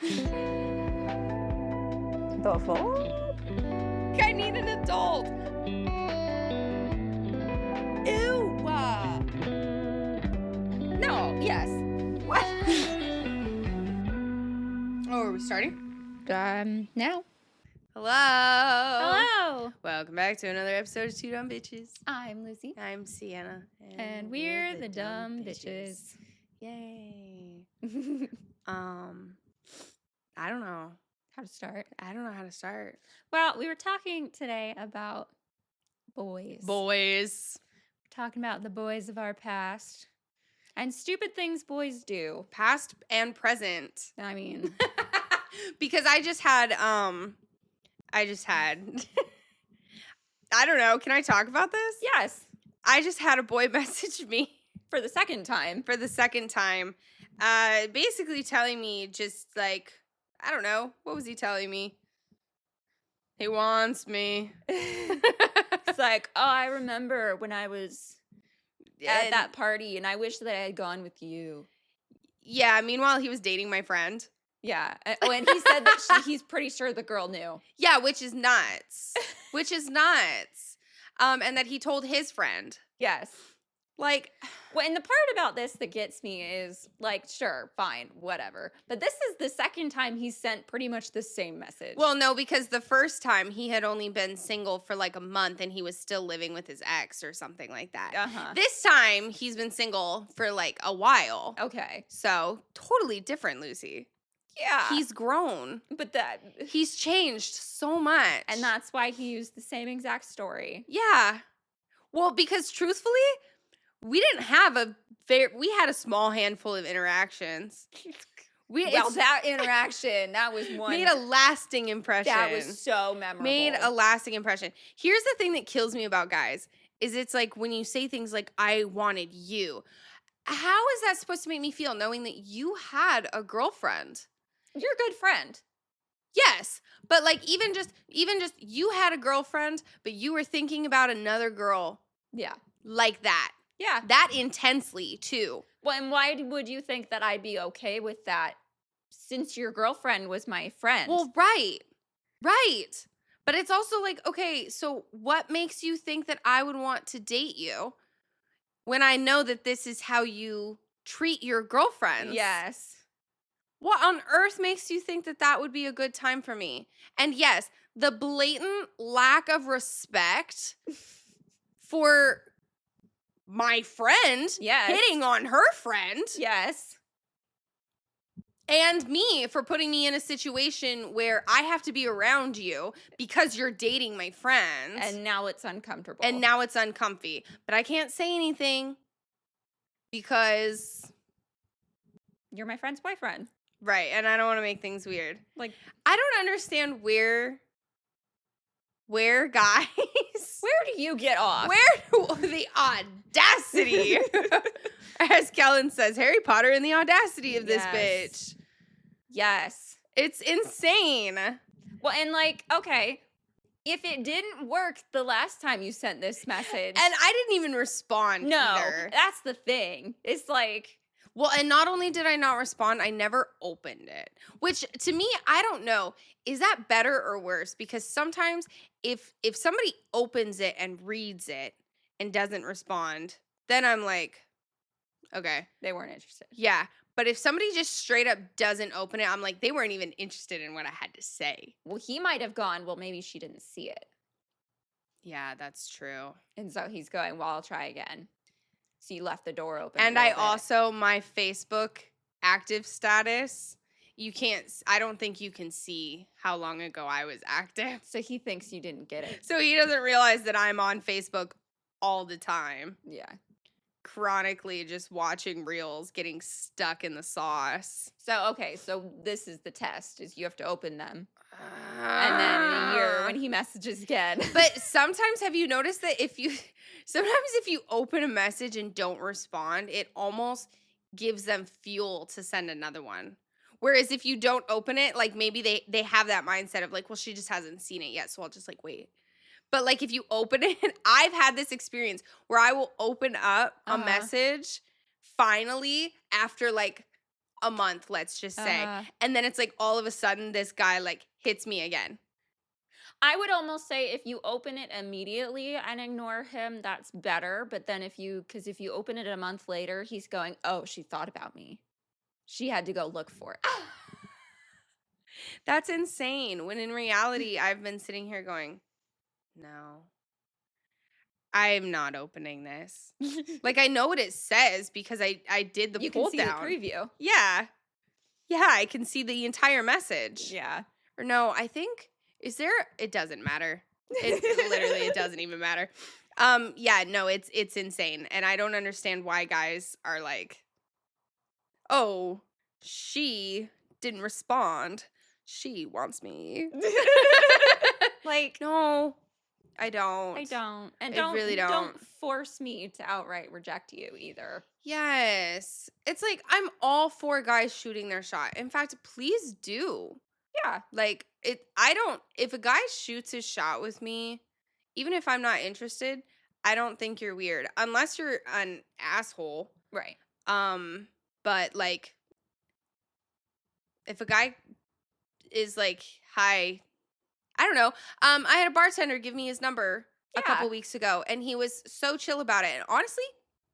The fuck? I need an adult. Ew. No, yes. What? Oh, are we starting? Now. Hello. Hello. Welcome back to another episode of Two Dumb Bitches. I'm Lucy. I'm Sienna. And we're the dumb bitches. Yay. I don't know. How to start? I don't know how to start. Well, we were talking today about boys. Boys. We're talking about the boys of our past. And stupid things boys do. Past and present. I mean, Because I just had I don't know, can I talk about this? yes. I just had a boy message me For the second time. for the second time. Basically telling me just like, I don't know, what was he telling me? He wants me. It's like, oh, I remember when I was at And- that party and I wish that I had gone with you. Yeah, meanwhile he was dating my friend. Yeah. Oh, and he said that he's pretty sure the girl knew. Yeah, which is nuts. And that he told his friend. Yes. Like, Well, and the part about this that gets me is like, sure, fine, whatever. But this is the second time he sent pretty much the same message. well, no, because the first time he had only been single for like a month and he was still living with his ex or something like that. uh-huh. This time he's been single for like a while. Okay. So totally different, Lucy. Yeah. He's grown. But that, He's changed so much. and that's why he used the same exact story. Yeah. Well, because truthfully, we didn't have we had a small handful of interactions. That interaction, that was one. Made a lasting impression. That was so memorable. Made a lasting impression. Here's the thing that kills me about guys is it's like when you say things like I wanted you. How is that supposed to make me feel knowing that you had a girlfriend? You're a good friend. Yes, but like even just you had a girlfriend, but you were thinking about another girl Yeah. like that. Yeah. That intensely too. Well, and why would you think that I'd be okay with that since your girlfriend was my friend? Well, right. Right. But it's also like, okay, so what makes you think that I would want to date you when I know that this is how you treat your girlfriends? yes. What on earth makes you think that that would be a good time for me? And yes, the blatant lack of respect for my friend Yes. hitting on her friend Yes. and me for putting me in a situation where I have to be around you because you're dating my friend. And now it's uncomfortable. And now it's uncomfy. But I can't say anything because, you're my friend's boyfriend. right, and I don't want to make things weird. Like, I don't understand where guys, where do you get off? where do the audacity, as Kellen says, Harry Potter and the audacity of this Yes. bitch. Yes. It's insane. Well, and like, okay, if it didn't work the last time you sent this message. And I didn't even respond no, either. that's the thing. It's like, Well, and not only did I not respond, I never opened it. Which to me, I don't know, is that better or worse? Because sometimes if somebody opens it and reads it and doesn't respond, then I'm like, okay, they weren't interested. yeah. But if somebody just straight up doesn't open it, I'm like, they weren't even interested in what I had to say. Well, he might have gone, well, maybe she didn't see it. Yeah, that's true. And so he's going, well, I'll try again. So you left the door open. And a I little bit. also, my Facebook active status, I don't think you can see how long ago I was active. So he thinks you didn't get it. So he doesn't realize that I'm on Facebook all the time, Yeah. chronically just watching reels, getting stuck in the sauce. So, okay, so this is the test, is you have to open them. And then in a year, when he messages again. But sometimes, have you noticed that if you open a message and don't respond, it almost gives them fuel to send another one. Whereas if you don't open it, like maybe they have that mindset of like, well, she just hasn't seen it yet, so I'll just like wait. But like if you open it, I've had this experience where I will open up a message finally after like a month, let's just say. Uh, And then it's like all of a sudden this guy like hits me again. I would almost say if you open it immediately and ignore him, that's better. But then because if you open it a month later, he's going, oh, she thought about me. She had to go look for it. That's insane. When in reality, I've been sitting here going, no, I'm not opening this. Like, I know what it says because I did the You pull can see down. the preview. Yeah. Yeah, I can see the entire message. Yeah. Or no, I think, it doesn't matter. It doesn't even matter. Yeah, no, it's insane. And I don't understand why guys are like, oh, she didn't respond. She wants me. Like, No, I don't. I don't. And I really don't. Don't force me to outright reject you either. Yes. It's like I'm all for guys shooting their shot. In fact, please do. Yeah. Like if a guy shoots his shot with me, even if I'm not interested, I don't think you're weird unless you're an asshole. Right. But like if a guy is like, "Hi, I don't know. I had a bartender give me his number a couple weeks ago, and he was so chill about it, and honestly,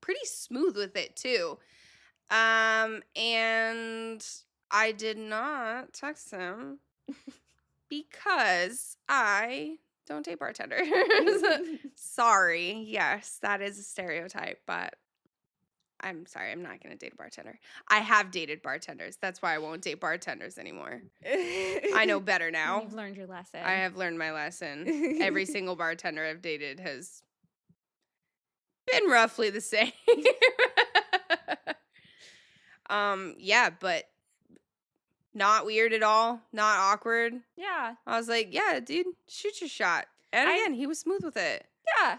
pretty smooth with it too. And I did not text him because I don't date bartenders. Sorry. Yes, that is a stereotype, but I'm sorry, I'm not going to date a bartender. I have dated bartenders. That's why I won't date bartenders anymore. I know better now. You've learned your lesson. I have learned my lesson. Every single bartender I've dated has been roughly the same. Yeah, but not weird at all, not awkward. Yeah. I was like, yeah, dude, shoot your shot. And again, he was smooth with it. Yeah.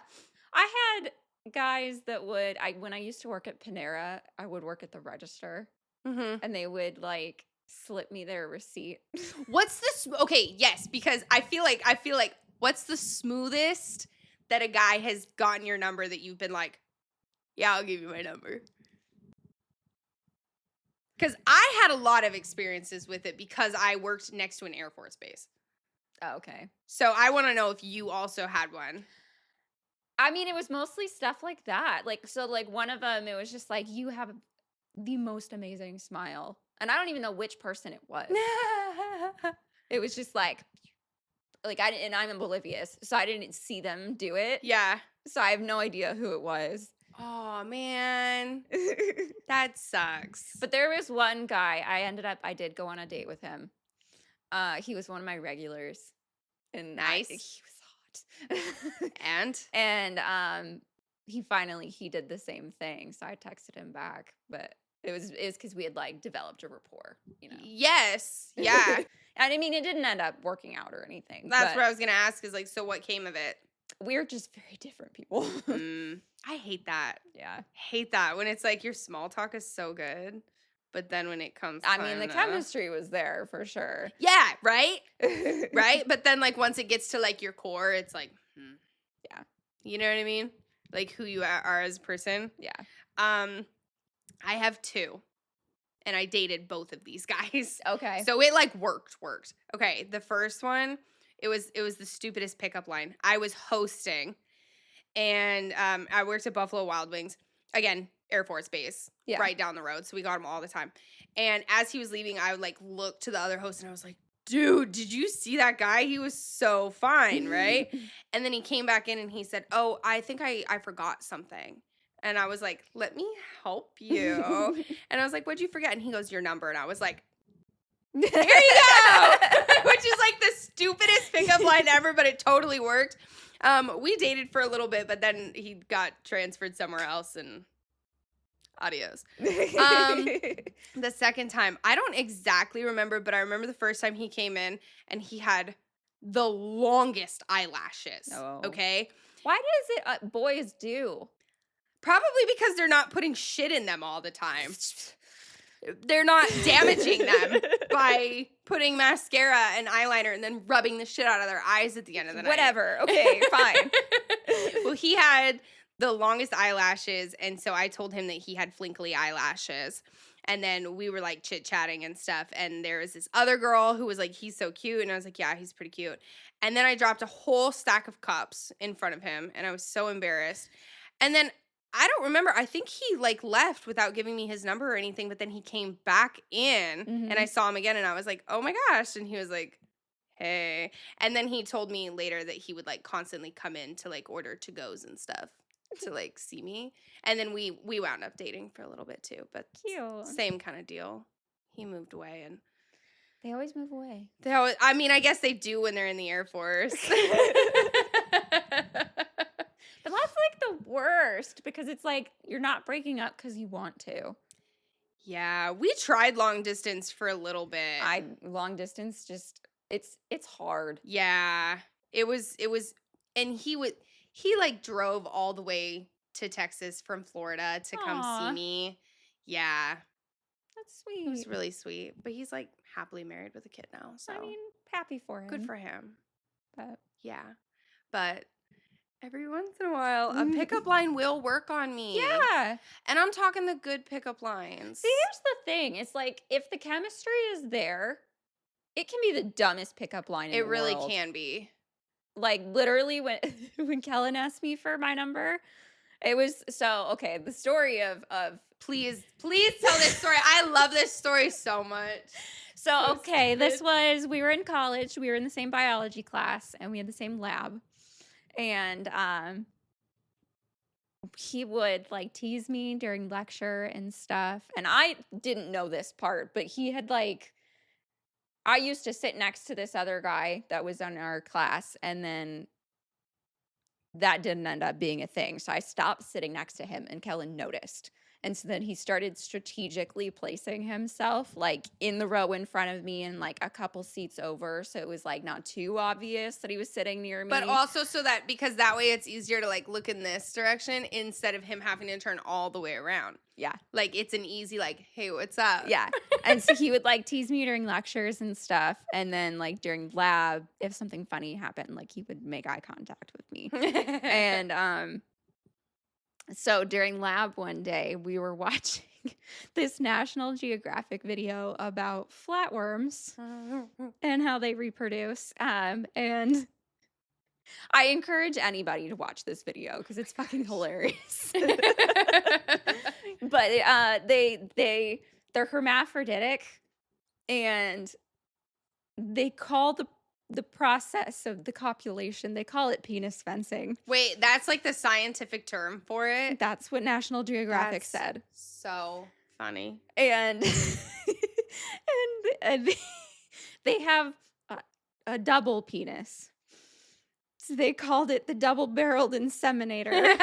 I had guys that when I used to work at Panera, I would work at the register Mm-hmm. and they would like slip me their receipt. What's this? Okay, yes, because I feel like what's the smoothest that a guy has gotten your number that you've been like, yeah, I'll give you my number. Because I had a lot of experiences with it because I worked next to an Air Force base. Oh, okay. So I want to know if you also had one. I mean, it was mostly stuff like that. Like, so like one of them, it was just like, you have the most amazing smile. And I don't even know which person it was. It was just like I'm oblivious. So I didn't see them do it. Yeah. So I have no idea who it was. Oh, man. That sucks. But there was one guy, I did go on a date with him. He was one of my regulars. And Nice. He was hot. And? He did the same thing. So I texted him back. But it was because we had like developed a rapport, you know. Yes. Yeah. And I mean, it didn't end up working out or anything. That's what I was going to ask is like, so what came of it? We're just very different people. I hate that. Yeah. Hate that when it's like your small talk is so good, but then when it comes I mean, the chemistry was there for sure. Yeah, right? Right? But then like once it gets to like your core, it's like, yeah. You know what I mean? Like who you are as a person. Yeah. I have two. And I dated both of these guys. Okay. So it like worked. Okay, the first one, it was the stupidest pickup line. I was hosting, and I worked at Buffalo Wild Wings. Again, Air Force Base, right down the road. So we got him all the time. And as he was leaving, I would like look to the other host, and I was like, dude, did you see that guy? He was so fine, right? And then he came back in and he said, oh, I think I forgot something. And I was like, let me help you. And I was like, what'd you forget? And he goes, your number. And I was like, here you go. Which is like the stupidest pickup line ever, but it totally worked. We dated for a little bit, but then he got transferred somewhere else and adios. The second time, I don't exactly remember, but I remember the first time he came in and he had the longest eyelashes. Oh. Okay. Why does it boys do? Probably because they're not putting shit in them all the time. They're not damaging them by putting mascara and eyeliner and then rubbing the shit out of their eyes at the end of the night. Whatever. Okay, fine. Well, he had the longest eyelashes, and so I told him that he had flinkly eyelashes. And then we were like chit-chatting and stuff. And there was this other girl who was like, he's so cute. And I was like, yeah, he's pretty cute. And then I dropped a whole stack of cups in front of him. And I was so embarrassed. And then I don't remember. I think he like left without giving me his number or anything. But then he came back in and I saw him again. And I was like, oh my gosh. And he was like, hey. And then he told me later that he would like constantly come in to like order to-goes and stuff to like see me. And then we wound up dating for a little bit too, but Cute. same kind of deal. He moved away and They always move away. I mean, I guess they do when they're in the Air Force. But that's like the worst because it's like you're not breaking up because you want to. Yeah, we tried long distance for a little bit. Long distance just it's hard. Yeah. It was and he like drove all the way to Texas from Florida to come see Aw. me. Yeah. That's It was sweet. really sweet. But he's like happily married with a kid now. So I mean, happy for him. good for him. But Yeah. But every once in a while, a pickup line will work on me. yeah. And I'm talking the good pickup lines. See, here's the thing. It's like if the chemistry is there, it can be the dumbest pickup line in the It really world. can be. Like literally when when Kellen asked me for my number, it was so okay. The story of Please tell this story. I love this story so much. so okay, stupid. this was we were in college, we were in the same biology class, and we had the same lab, and he would like tease me during lecture and stuff, and I didn't know this part, but he had like. I used to sit next to this other guy that was in our class, and then that didn't end up being a thing. So I stopped sitting next to him, and Kellen noticed. And so then he started strategically placing himself like in the row in front of me and like a couple seats over. So it was like not too obvious that he was sitting near me. But also so that because that way it's easier to like look in this direction instead of him having to turn all the way around. Yeah. Like it's an easy like, hey, what's up? Yeah. And so he would like tease me during lectures and stuff. And then like during lab, if something funny happened, like he would make eye contact with me. And so during lab one day, we were watching this National Geographic video about flatworms and how they reproduce. And I encourage anybody to watch this video because it's fucking hilarious. But they're hermaphroditic, and they call the process of the copulation, they call it penis fencing. Wait, that's like the scientific term for it? That's what National Geographic That's said. So funny. And and they have a double penis. So they called it the double-barreled inseminator.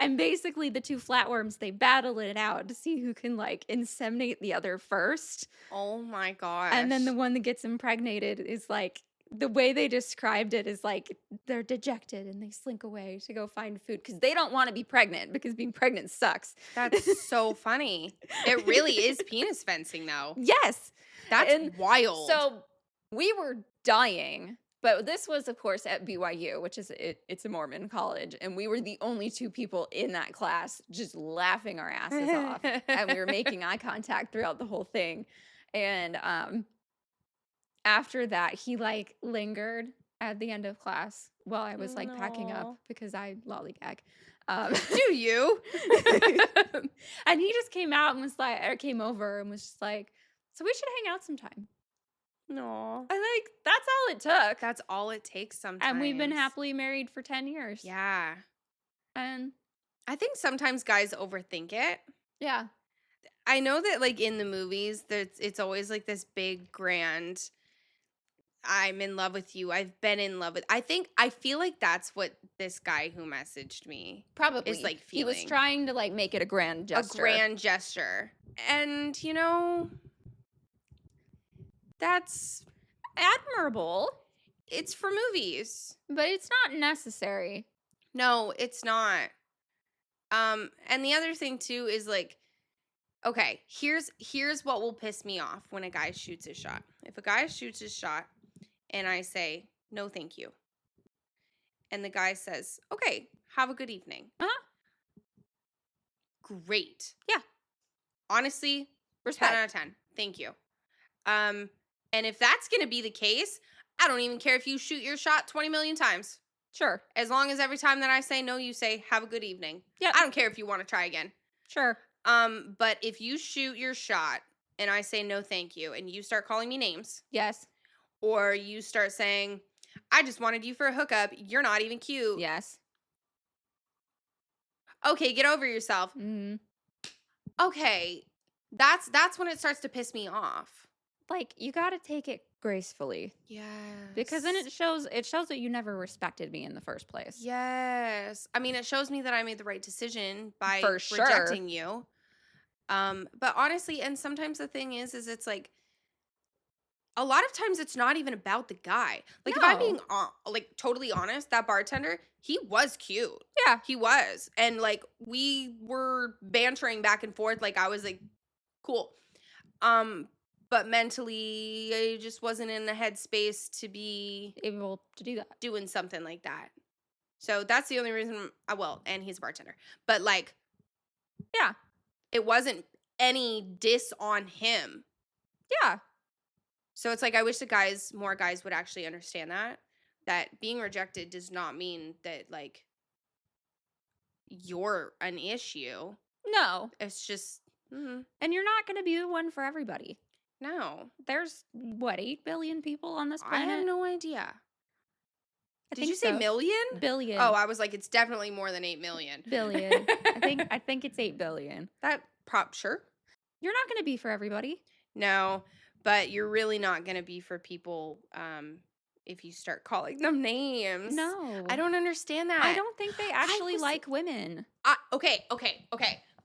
And basically the two flatworms, they battle it out to see who can like inseminate the other first. Oh my gosh. And then the one that gets impregnated is like, the way they described it is like they're dejected and they slink away to go find food because they don't want to be pregnant because being pregnant sucks. That's so funny. It really is penis fencing though. Yes. That's wild. So we were dying. But this was, of course, at BYU, which is it's a Mormon college, and we were the only two people in that class just laughing our asses off, and we were making eye contact throughout the whole thing. And after that, he like lingered at the end of class while I was like packing up because I lollygag. Do you? And he just came out and was like, or came over and was just like, so we should hang out sometime. No. I like, that's all it took. That's all it takes sometimes. And we've been happily married for 10 years. Yeah. And I think sometimes guys overthink it. yeah. I know that like in the movies, it's always like this big grand, I'm in love with you. I've been in love with. I feel like that's what this guy who messaged me Probably. is like He was feeling. trying to like make it a grand gesture. A grand gesture. And you know, that's admirable, it's for movies. but it's not necessary. No, it's not. And the other thing too is like, okay, here's what will piss me off when a guy shoots his shot. If a guy shoots his shot and I say, no, thank you. And the guy says, okay, have a good evening. Uh-huh. Great. Yeah. honestly, 10 Respect. out of 10. Thank you. And if that's going to be the case, I don't even care if you shoot your shot 20 million times. Sure. As long as every time that I say no, you say, have a good evening. Yep. I don't care if you want to try again. Sure. But if you shoot your shot and I say no thank you and you start calling me names, Yes. or you start saying, I just wanted you for a hookup, you're not even cute. Yes. Okay, get over yourself. Mm-hmm. Okay, that's when it starts to piss me off. Like, you got to take it gracefully. Yes. Because then it shows that you never respected me in the first place. Yes. I mean, it shows me that I made the right decision by For sure. rejecting you. But honestly, and sometimes the thing is it's like a lot of times it's not even about the guy. Like if I'm No. being like totally honest, that bartender, he was cute. Yeah. He was. And like we were bantering back and forth. Like I was like, cool. But mentally I just wasn't in the headspace to be Able to do that. doing something like that. So that's the only reason and he's a bartender. But like, Yeah. it wasn't any diss on him. Yeah. So it's like I wish more guys would actually understand that being rejected does not mean that like you're an issue. No. It's just And you're not going to be the one for everybody. no. There's, what, 8 billion people on this I planet? have no idea. I Did think you say so. million? Billion. Oh, I was like, it's definitely more than 8 million. Billion. I think it's 8 billion. That sure. You're not going to be for everybody. No, but you're really not going to be for people if you start calling them names. No. I don't understand that. I don't think they actually like women. Okay.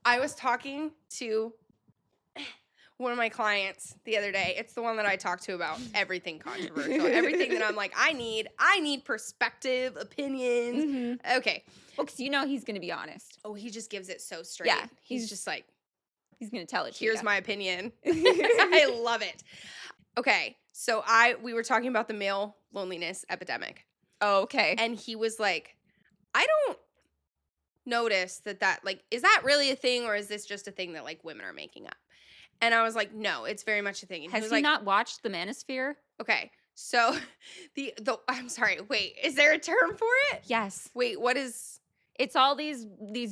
I was talking to one of my clients the other day. It's the one that I talk to about everything controversial. Everything that I'm like, I need perspective, opinions. Mm-hmm. Okay. Well, because you know he's going to be honest. Oh, he just gives it so straight. Yeah, He's just like, he's going to tell it to here's you. my opinion. I love it. Okay. So we were talking about the male loneliness epidemic. Oh, okay. And he was like, I don't notice that like, is that really a thing or is this just a thing that like women are making up? And I was like, no, it's very much a thing. And Has he not watched the Manosphere? Okay. So I'm sorry. Wait, is there a term for it? Yes. Wait, what is? It's all these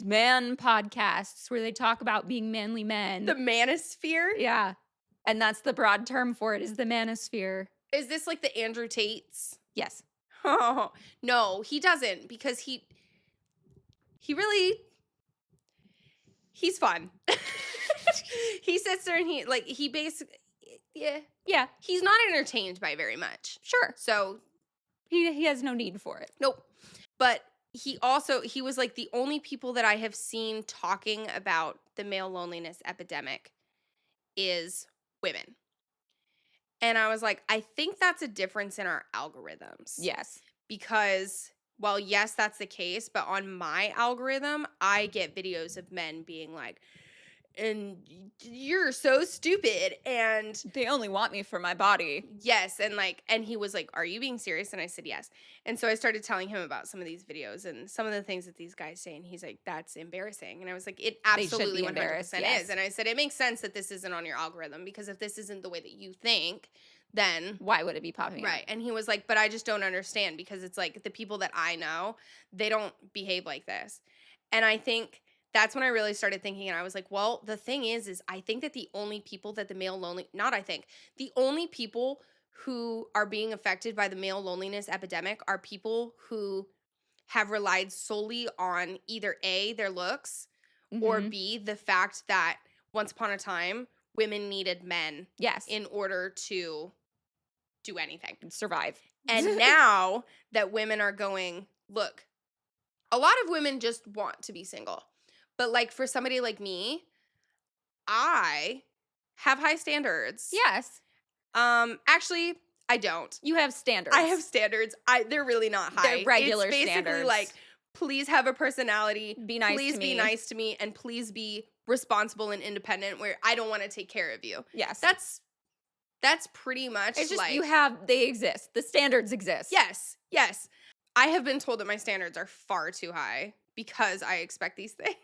man podcasts where they talk about being manly men. The Manosphere? Yeah. And that's the broad term for it, is the Manosphere. Is this like the Andrew Tates? Yes. Oh, no, he doesn't because he he's fun. He sits there and he basically, Yeah. he's not entertained by very much. Sure. So He has no need for it. nope. But he was like the only people that I have seen talking about the male loneliness epidemic is women. And I was like, I think that's a difference in our algorithms. Yes. Because while yes, that's the case, but on my algorithm, I get videos of men being like, and you're so stupid, and They only want me for my body. yes, and he was like, are you being serious? And I said yes. And so I started telling him about some of these videos and some of the things that these guys say, and he's like, that's embarrassing. And I was like, it absolutely 100% embarrassed, yes. is. And I said, it makes sense that this isn't on your algorithm, because if this isn't the way that you think, then Why would it be popping up? right. And he was like, but I just don't understand, because it's like the people that I know, they don't behave like this. And I think that's when I really started thinking, and I was like, well, the thing is I think that the only people that the only people who are being affected by the male loneliness epidemic are people who have relied solely on either A, their looks, or Mhm. B, the fact that once upon a time, women needed men Yes. in order to do anything. Survive. And now that women are going, look, a lot of women just want to be single. But like for somebody like me, I have high standards. Yes. Actually, I don't. You have standards. I have standards. They're really not high. They're regular it's basically standards. like, please have a personality. Be nice please to be me. nice to me, and please be responsible and independent, where I don't want to take care of you. Yes. That's pretty much It's just like they exist. The standards exist. Yes. I have been told that my standards are far too high because I expect these things.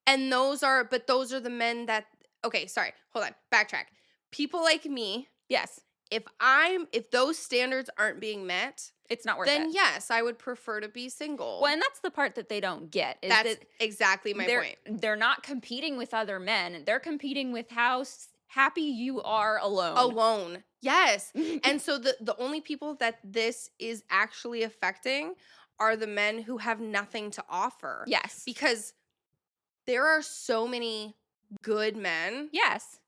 And those are the men that, okay, sorry, hold on, backtrack. People like me, Yes. if those standards aren't being met, It's not worth then it. yes, I would prefer to be single. Well, and that's the part that they don't get is That's that exactly my point. they're not competing with other men. They're competing with how happy you are alone. Alone. Yes. And so the only people that this is actually affecting are the men who have nothing to offer. Yes. Because there are so many good men. Yes.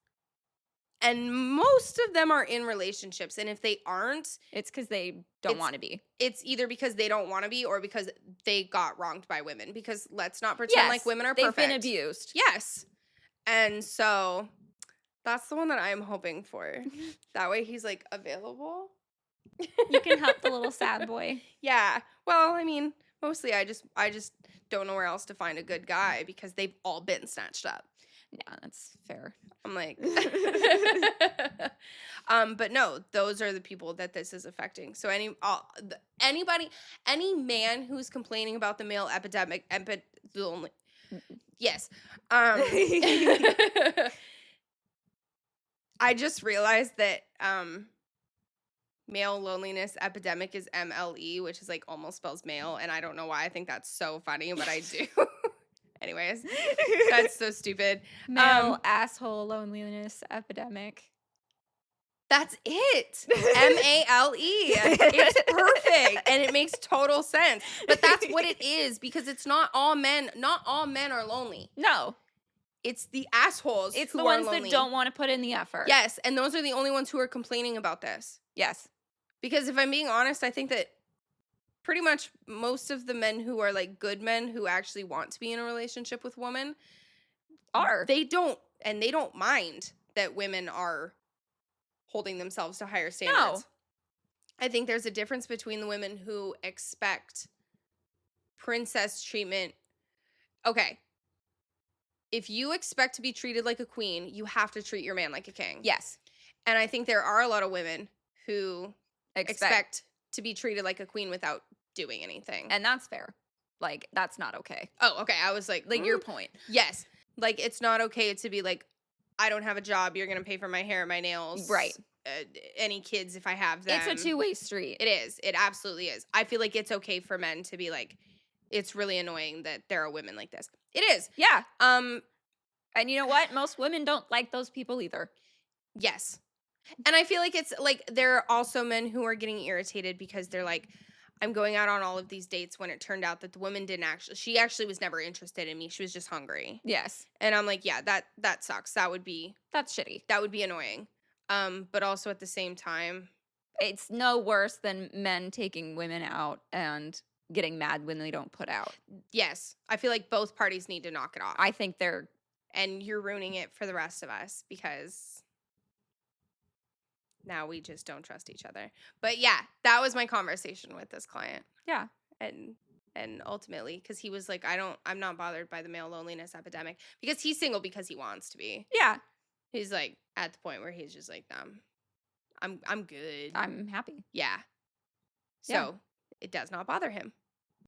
And most of them are in relationships. And if they aren't, It's because they don't want to be. it's either because they don't want to be or because they got wronged by women. Because let's not pretend like women are perfect. They've been abused. Yes. And so that's the one that I'm hoping for. That way he's like available. You can help the little sad boy. Yeah. Well, I mean, mostly I just don't know where else to find a good guy because they've all been snatched up. Yeah, that's fair. I'm like but no, those are the people that this is affecting. So any man who's complaining about the male epidemic yes. I just realized that male loneliness epidemic is M.L.E, which is like almost spells male, and I don't know why I think that's so funny, but I do. Anyways, that's so stupid. Male asshole loneliness epidemic. That's it. M.A.L.E. It's perfect, and it makes total sense. But that's what it is because it's not all men. Not all men are lonely. No. It's the assholes. It's who the are ones lonely. that don't want to put in the effort. Yes, and those are the only ones who are complaining about this. Yes. Because if I'm being honest, I think that pretty much most of the men who are like good men who actually want to be in a relationship with women they don't mind that women are holding themselves to higher standards. No. I think there's a difference between the women who expect princess treatment. Okay. If you expect to be treated like a queen, you have to treat your man like a king. Yes. And I think there are a lot of women who expect to be treated like a queen without doing anything. And that's fair. Like, that's not okay. Oh, okay. I was like your point. Yes. Like, it's not okay to be like, I don't have a job. You're going to pay for my hair, my nails. Right. Any kids if I have them. It's a two-way street. It is. It absolutely is. I feel like it's okay for men to be like, it's really annoying that there are women like this. It is. Yeah. And you know what? Most women don't like those people either. Yes. And I feel like it's like there are also men who are getting irritated because they're like, I'm going out on all of these dates when it turned out that the woman she actually was never interested in me. She was just hungry. Yes. And I'm like, yeah, that sucks. That's shitty. That would be annoying. But also at the same time, it's no worse than men taking women out and getting mad when they don't put out. Yes. I feel like both parties need to knock it off. I think and you're ruining it for the rest of us because now we just don't trust each other. But yeah, that was my conversation with this client. Yeah. And ultimately, because he was like, I'm not bothered by the male loneliness epidemic because he's single because he wants to be. Yeah. He's like at the point where he's just like, I'm good. I'm happy. Yeah. So it does not bother him.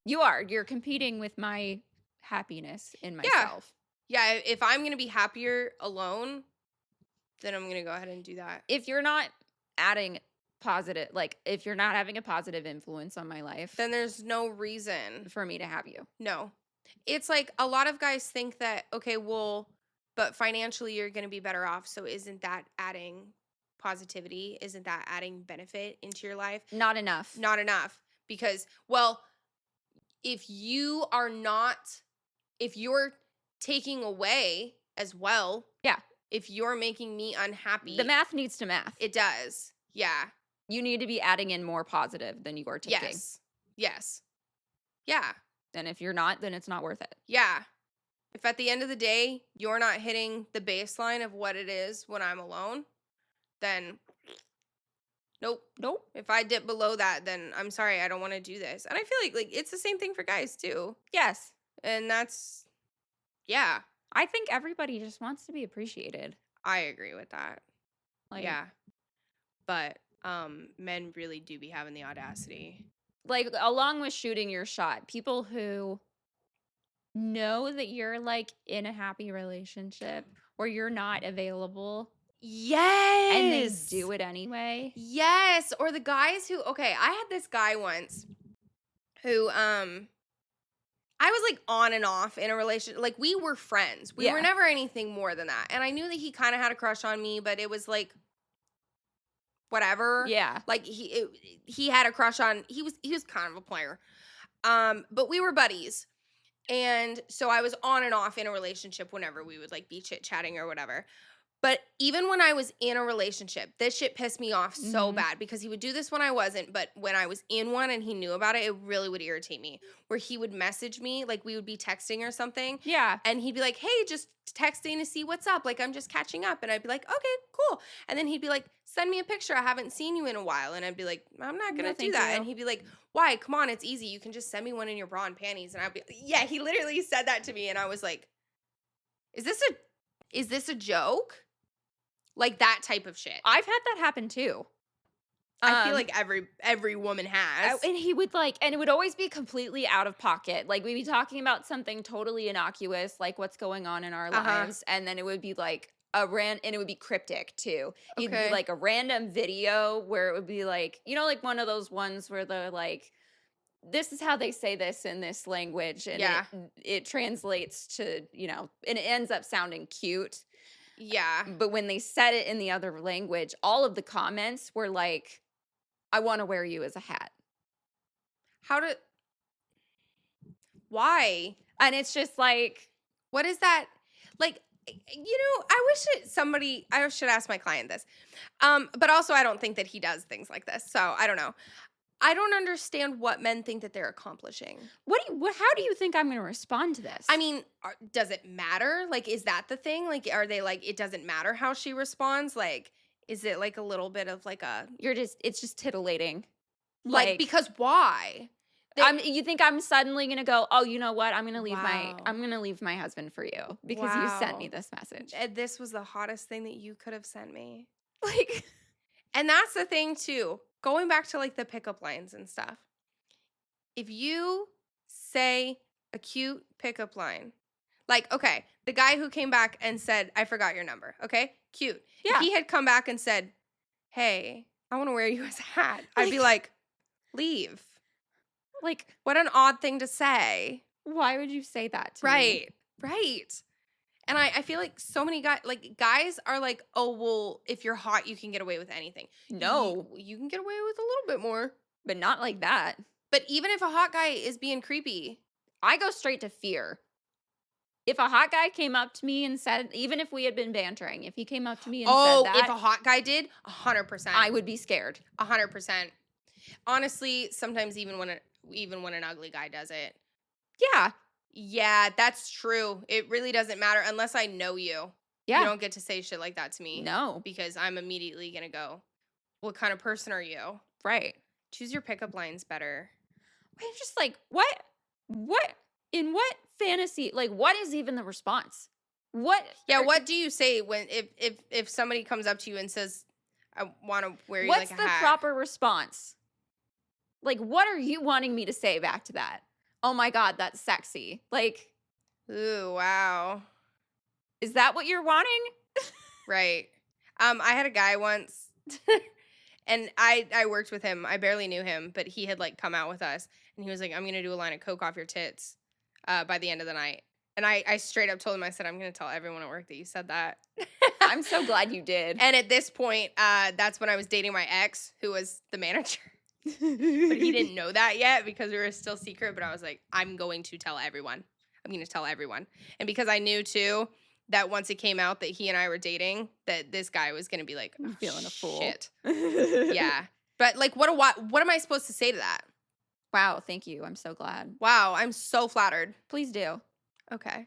You're competing with my happiness in myself. Yeah. If I'm going to be happier alone, then I'm going to go ahead and do that. If you're not adding positive, like if you're not having a positive influence on my life, then there's no reason for me to have you. No. It's like a lot of guys think that, okay, well, but financially you're going to be better off. So isn't that adding positivity? Isn't that adding benefit into your life? Not enough. Not enough. Because, well, if you're taking away as well. Yeah. If you're making me unhappy. The math needs to math. It does. Yeah. You need to be adding in more positive than you are taking. Yes. Yeah. And if you're not, then it's not worth it. Yeah. If at the end of the day, you're not hitting the baseline of what it is when I'm alone, then nope. If I dip below that, then I'm sorry, I don't want to do this. And I feel like it's the same thing for guys too. Yes. And that's, yeah. I think everybody just wants to be appreciated. I agree with that. Yeah. But men really do be having the audacity. Like, along with shooting your shot, people who know that you're like in a happy relationship or you're not available and they Yes. do it anyway. Yes. Or the guys who, okay, I had this guy once who, I was like on and off in a relationship. Like we were friends. We were Yeah. never anything more than that. And I knew that he kind of had a crush on me, but it was like whatever. Yeah. Like he had a crush on, he was kind of a player. But we were buddies. And so I was on and off in a relationship whenever we would like be chit-chatting or whatever. But even when I was in a relationship, this shit pissed me off so Mhm. bad because he would do this when I wasn't. But when I was in one and he knew about it, it really would irritate me. Where he would message me, like we would be texting or something, Yeah. and he'd be like, "Hey, just texting to see what's up. Like I'm just catching up." And I'd be like, "Okay, cool." And then he'd be like, "Send me a picture. I haven't seen you in a while." And I'd be like, "I'm not No, gonna do thank that." you. And he'd be like, "Why? Come on, it's easy. You can just send me one in your bra and panties." And I'd be, "Yeah." He literally said that to me, and I was like, "Is this a joke?" Like that type of shit. I've had that happen too. I feel like every woman has. And he would like, and it would always be completely out of pocket. Like we'd be talking about something totally innocuous, like what's going on in our lives, and then it would be like and it would be cryptic too. It'd be Okay. like a random video where it would be like, like one of those ones where they're like, this is how they say this in this language, and Yeah. it translates to, and it ends up sounding cute. Yeah. But when they said it in the other language, all of the comments were like, I want to wear you as a hat. Why? And it's just like, What is that? Like, I should ask my client this. But also I don't think that he does things like this. So I don't know. I don't understand what men think that they're accomplishing. how do you think I'm going to respond to this? I mean, does it matter? Like, is that the thing? Like, are they like, it doesn't matter how she responds? Like, is it like a little bit of like a, it's just tittillating. like because why? You think I'm suddenly going to go, oh, you know what? I'm going to leave Wow. I'm going to leave my husband for you because you sent me this message. And this was the hottest thing that you could have sent me. Like, and that's the thing too. Going back to like the pickup lines and stuff. If you say a cute pickup line, like, okay, the guy who came back and said, I forgot your number. Okay, cute. Yeah. If he had come back and said, hey, I want to wear you as a hat, I'd be like, leave. Like, what an odd thing to say. Why would you say that to me? Right. And I feel like so many guys are like, oh, well, if you're hot, you can get away with anything. No. You can get away with a little bit more. But not like that. But even if a hot guy is being creepy, I go straight to fear. If a hot guy came up to me and said, even if we had been bantering, if he came up to me and said that. If a hot guy did, 100%. I would be scared. 100%. Honestly, sometimes even when an ugly guy does it. Yeah. Yeah, that's true. It really doesn't matter unless I know you. Yeah. You don't get to say shit like that to me. No. Because I'm immediately going to go, what kind of person are you? Right. Choose your pickup lines better. I'm just like, what? In what fantasy? Like, what is even the response? What? Yeah, what do you say when if somebody comes up to you and says, I want to wear you like a hat? What's the proper response? Like, what are you wanting me to say back to that? Oh my God, that's sexy. Like, ooh, wow. Is that what you're wanting? Right. I had a guy once and I worked with him. I barely knew him, but he had like come out with us and he was like, I'm going to do a line of coke off your tits by the end of the night. And I straight up told him, I said, I'm going to tell everyone at work that you said that. I'm so glad you did. And at this point, that's when I was dating my ex, who was the manager. But he didn't know that yet because we were still secret. But I was like, I'm going to tell everyone. I'm going to tell everyone. And because I knew, too, that once it came out that he and I were dating, that this guy was going to be like, oh, I'm feeling a fool. Shit. Yeah. But, like, what am I supposed to say to that? Wow, thank you. I'm so glad. Wow, I'm so flattered. Please do. Okay.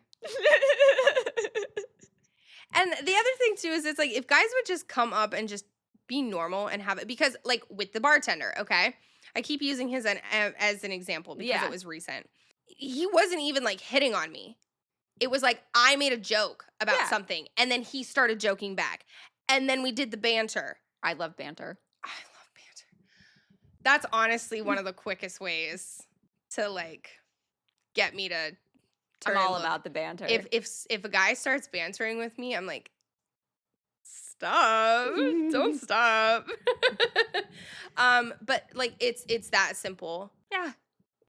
And the other thing, too, is it's like if guys would just come up and just be normal and have it. Because, like, with the bartender, okay? I keep using his as an example because it was recent. He wasn't even, like, hitting on me. It was like I made a joke about something, and then he started joking back. And then we did the banter. I love banter. I love banter. That's honestly one of the quickest ways to, like, get me to turn I'm and all look. about the banter. If a guy starts bantering with me, I'm like, stop. Don't stop. But like it's that simple. Yeah.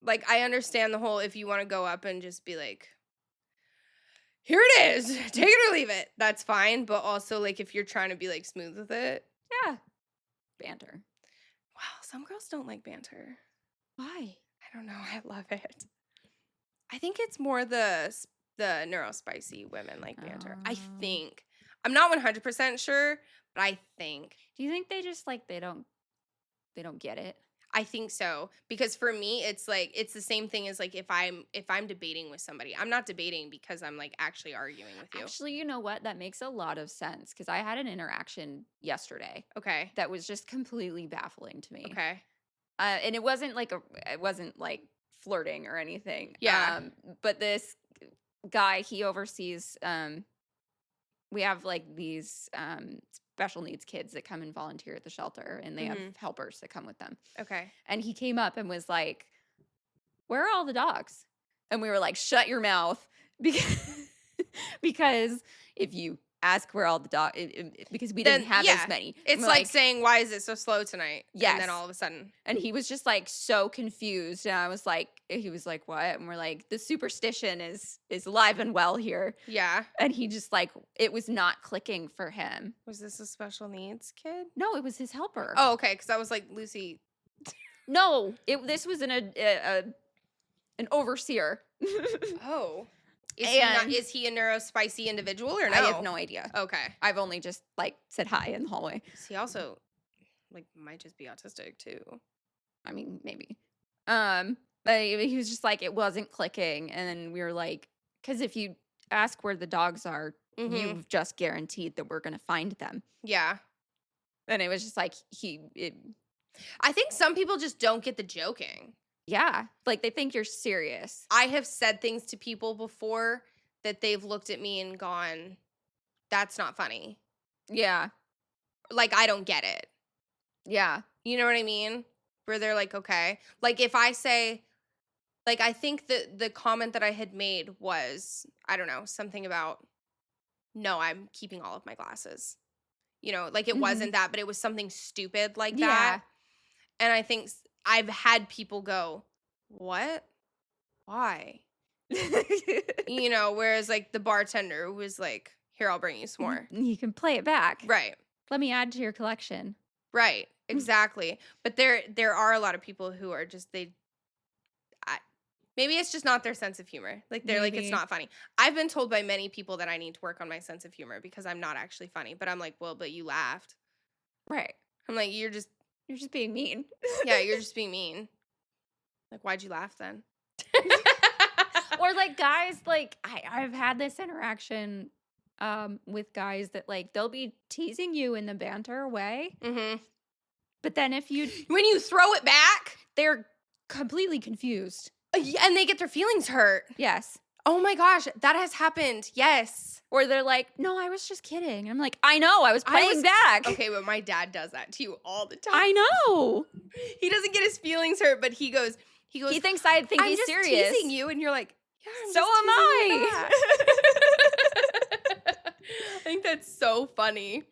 Like I understand the whole if you want to go up and just be like, here it is, take it or leave it. That's fine. But also like if you're trying to be like smooth with it. Yeah. Banter. Wow, some girls don't like banter. Why? I don't know. I love it. I think it's more the neurospicy women like banter. I think. I'm not 100% sure, but I think. Do you think they just like they don't get it? I think so because for me it's like it's the same thing as like if I'm debating with somebody. I'm not debating because I'm like actually arguing with you. Actually, you know what? That makes a lot of sense because I had an interaction yesterday Okay. that was just completely baffling to me. Okay. And it wasn't like flirting or anything. Yeah. But this guy, he oversees we have like these special needs kids that come and volunteer at the shelter, and they have helpers that come with them. Okay. And he came up and was like, "Where are all the dogs?" And we were like, "Shut your mouth," because if you ask where all the dogs, because we didn't have as many. It's like saying, "Why is it so slow tonight?" Yes. And then all of a sudden, and he was just like so confused, and I was like, he was like, "What?" And we're like, "The superstition is alive and well here." yeah. And he just like it was not clicking for him. Was this a special needs kid? No, it was his helper. Oh, okay. Because I was like, Lucy. No, this was an overseer. Oh. And Is he a neurospicy individual or no? I have no idea. Okay. I've only just like said hi in the hallway. He also like might just be autistic too. I mean, maybe. But he was just like it wasn't clicking, and then we were like, because if you ask where the dogs are, you've just guaranteed that we're gonna find them. Yeah. And it was just like I think some people just don't get the joking. yeah, like they think you're serious. I have said things to people before that they've looked at me and gone, that's not funny. Yeah. Like, I don't get it. Yeah. You know what I mean? Where they're like, okay. Like, if I say, like, I think that the comment that I had made was, I don't know, something about, no, I'm keeping all of my glasses. You know, like, it wasn't that, but it was something stupid like that. And I think I've had people go, what? Why? You know, whereas like the bartender was like, here, I'll bring you some more. You can play it back. Right. Let me add to your collection. Right. Exactly. But there are a lot of people who are just, maybe it's just not their sense of humor. Like they're like, it's not funny. I've been told by many people that I need to work on my sense of humor because I'm not actually funny. But I'm like, well, but you laughed. Right. I'm like, you're just being mean. Yeah, you're just being mean. Like, why'd you laugh then? Or like guys, like I've had this interaction with guys that like they'll be teasing you in the banter way. But then when you throw it back, they're completely confused. And they get their feelings hurt. Yes. Oh my gosh, that has happened. Yes. Or they're like, no, I was just kidding. I'm like, I know, I was playing back. Okay, but my dad does that to you all the time. I know. He doesn't get his feelings hurt, but he thinks I think he's serious. I'm teasing you, and you're like, yeah, so am I. I think that's so funny.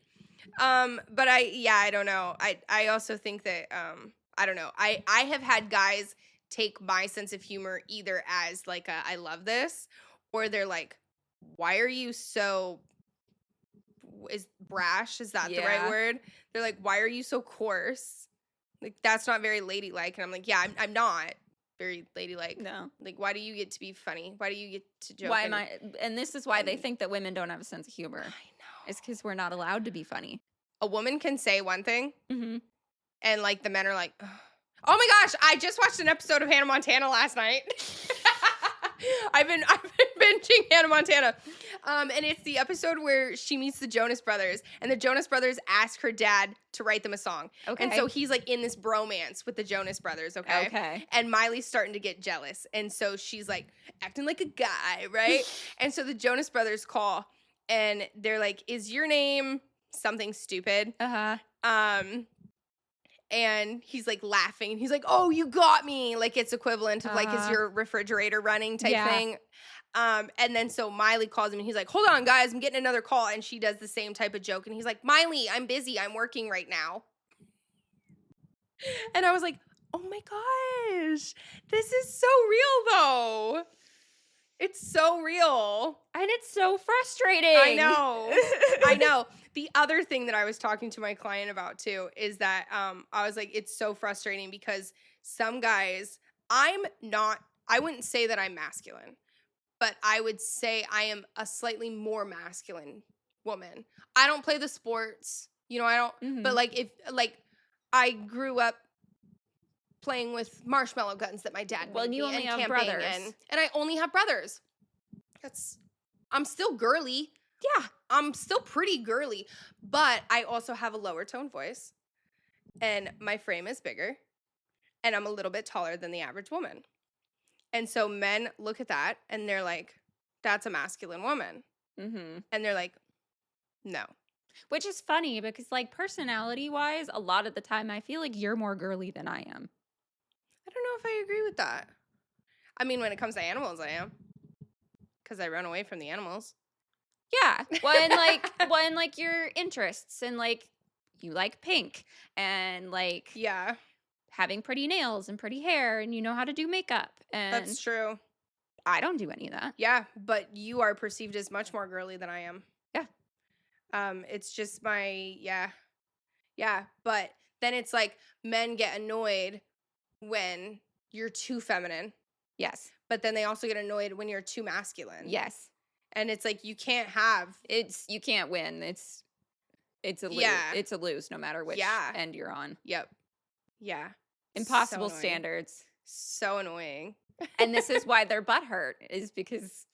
But I don't know. I also think that I don't know. I have had guys take my sense of humor either as like I love this, or they're like, why are you so brash? Is that the right word? They're like, why are you so coarse? Like, that's not very ladylike. And I'm like, yeah, I'm not very ladylike. No. Like, why do you get to be funny? Why do you get to joke? Why am I? And this is why they think that women don't have a sense of humor. I know. It's because we're not allowed to be funny. A woman can say one thing, and like the men are like, ugh. Oh my gosh, I just watched an episode of Hannah Montana last night. I've been binging Hannah Montana. And it's the episode where she meets the Jonas Brothers, and the Jonas Brothers ask her dad to write them a song. Okay. And so he's like in this bromance with the Jonas Brothers, okay? Okay. And Miley's starting to get jealous. And so she's like acting like a guy, right? And so the Jonas Brothers call, and they're like, is your name something stupid? And he's like laughing, and he's like, oh, you got me. Like it's equivalent of like, is your refrigerator running type thing. And then so Miley calls him and he's like, hold on, guys, I'm getting another call. And she does the same type of joke. And he's like, Miley, I'm busy. I'm working right now. And I was like, oh my gosh, this is so real though. It's so real. And it's so frustrating. I know. I know. The other thing that I was talking to my client about too is that I was like, it's so frustrating because some guys, I wouldn't say that I'm masculine, but I would say I am a slightly more masculine woman. I don't play the sports, I don't, but like I grew up playing with marshmallow guns that my dad made you me only and have camping brothers. and I only have brothers. I'm still girly. Yeah. I'm still pretty girly, but I also have a lower tone voice and my frame is bigger and I'm a little bit taller than the average woman. And so men look at that and they're like, that's a masculine woman. Mm-hmm. And they're like, no. Which is funny because, like, personality-wise, a lot of the time I feel like you're more girly than I am. I don't know if I agree with that. I mean, when it comes to animals, I am. Because I run away from the animals. Yeah. Well, and like your interests and like you like pink and like Yeah, having pretty nails and pretty hair and you know how to do makeup. And that's true. I don't do any of that. Yeah, but you are perceived as much more girly than I am. Yeah. It's just yeah. But then it's like men get annoyed when you're too feminine, Yes. but then they also get annoyed when you're too masculine. Yes. And it's like you can't you can't win. It's a lose. Yeah. It's a lose no matter which end you're on. Yep. Yeah. Impossible So annoying. standards. So annoying. And this is why their butt hurt, is because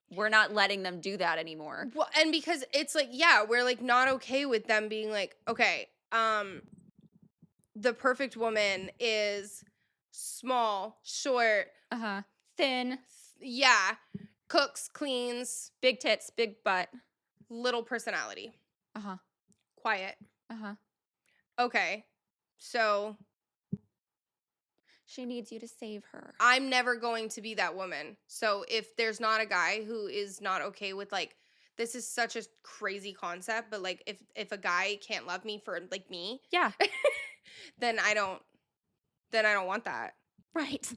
we're not letting them do that anymore. Well, and because it's like, yeah, we're like not okay with them being like, okay, the perfect woman is small, short, thin, yeah, cooks, cleans, big tits, big butt, little personality, quiet. Okay, so she needs you to save her. I'm never going to be that woman. So if there's not a guy who is not okay with like, this is such a crazy concept, but like if a guy can't love me for like me, yeah, then I don't want that. Right.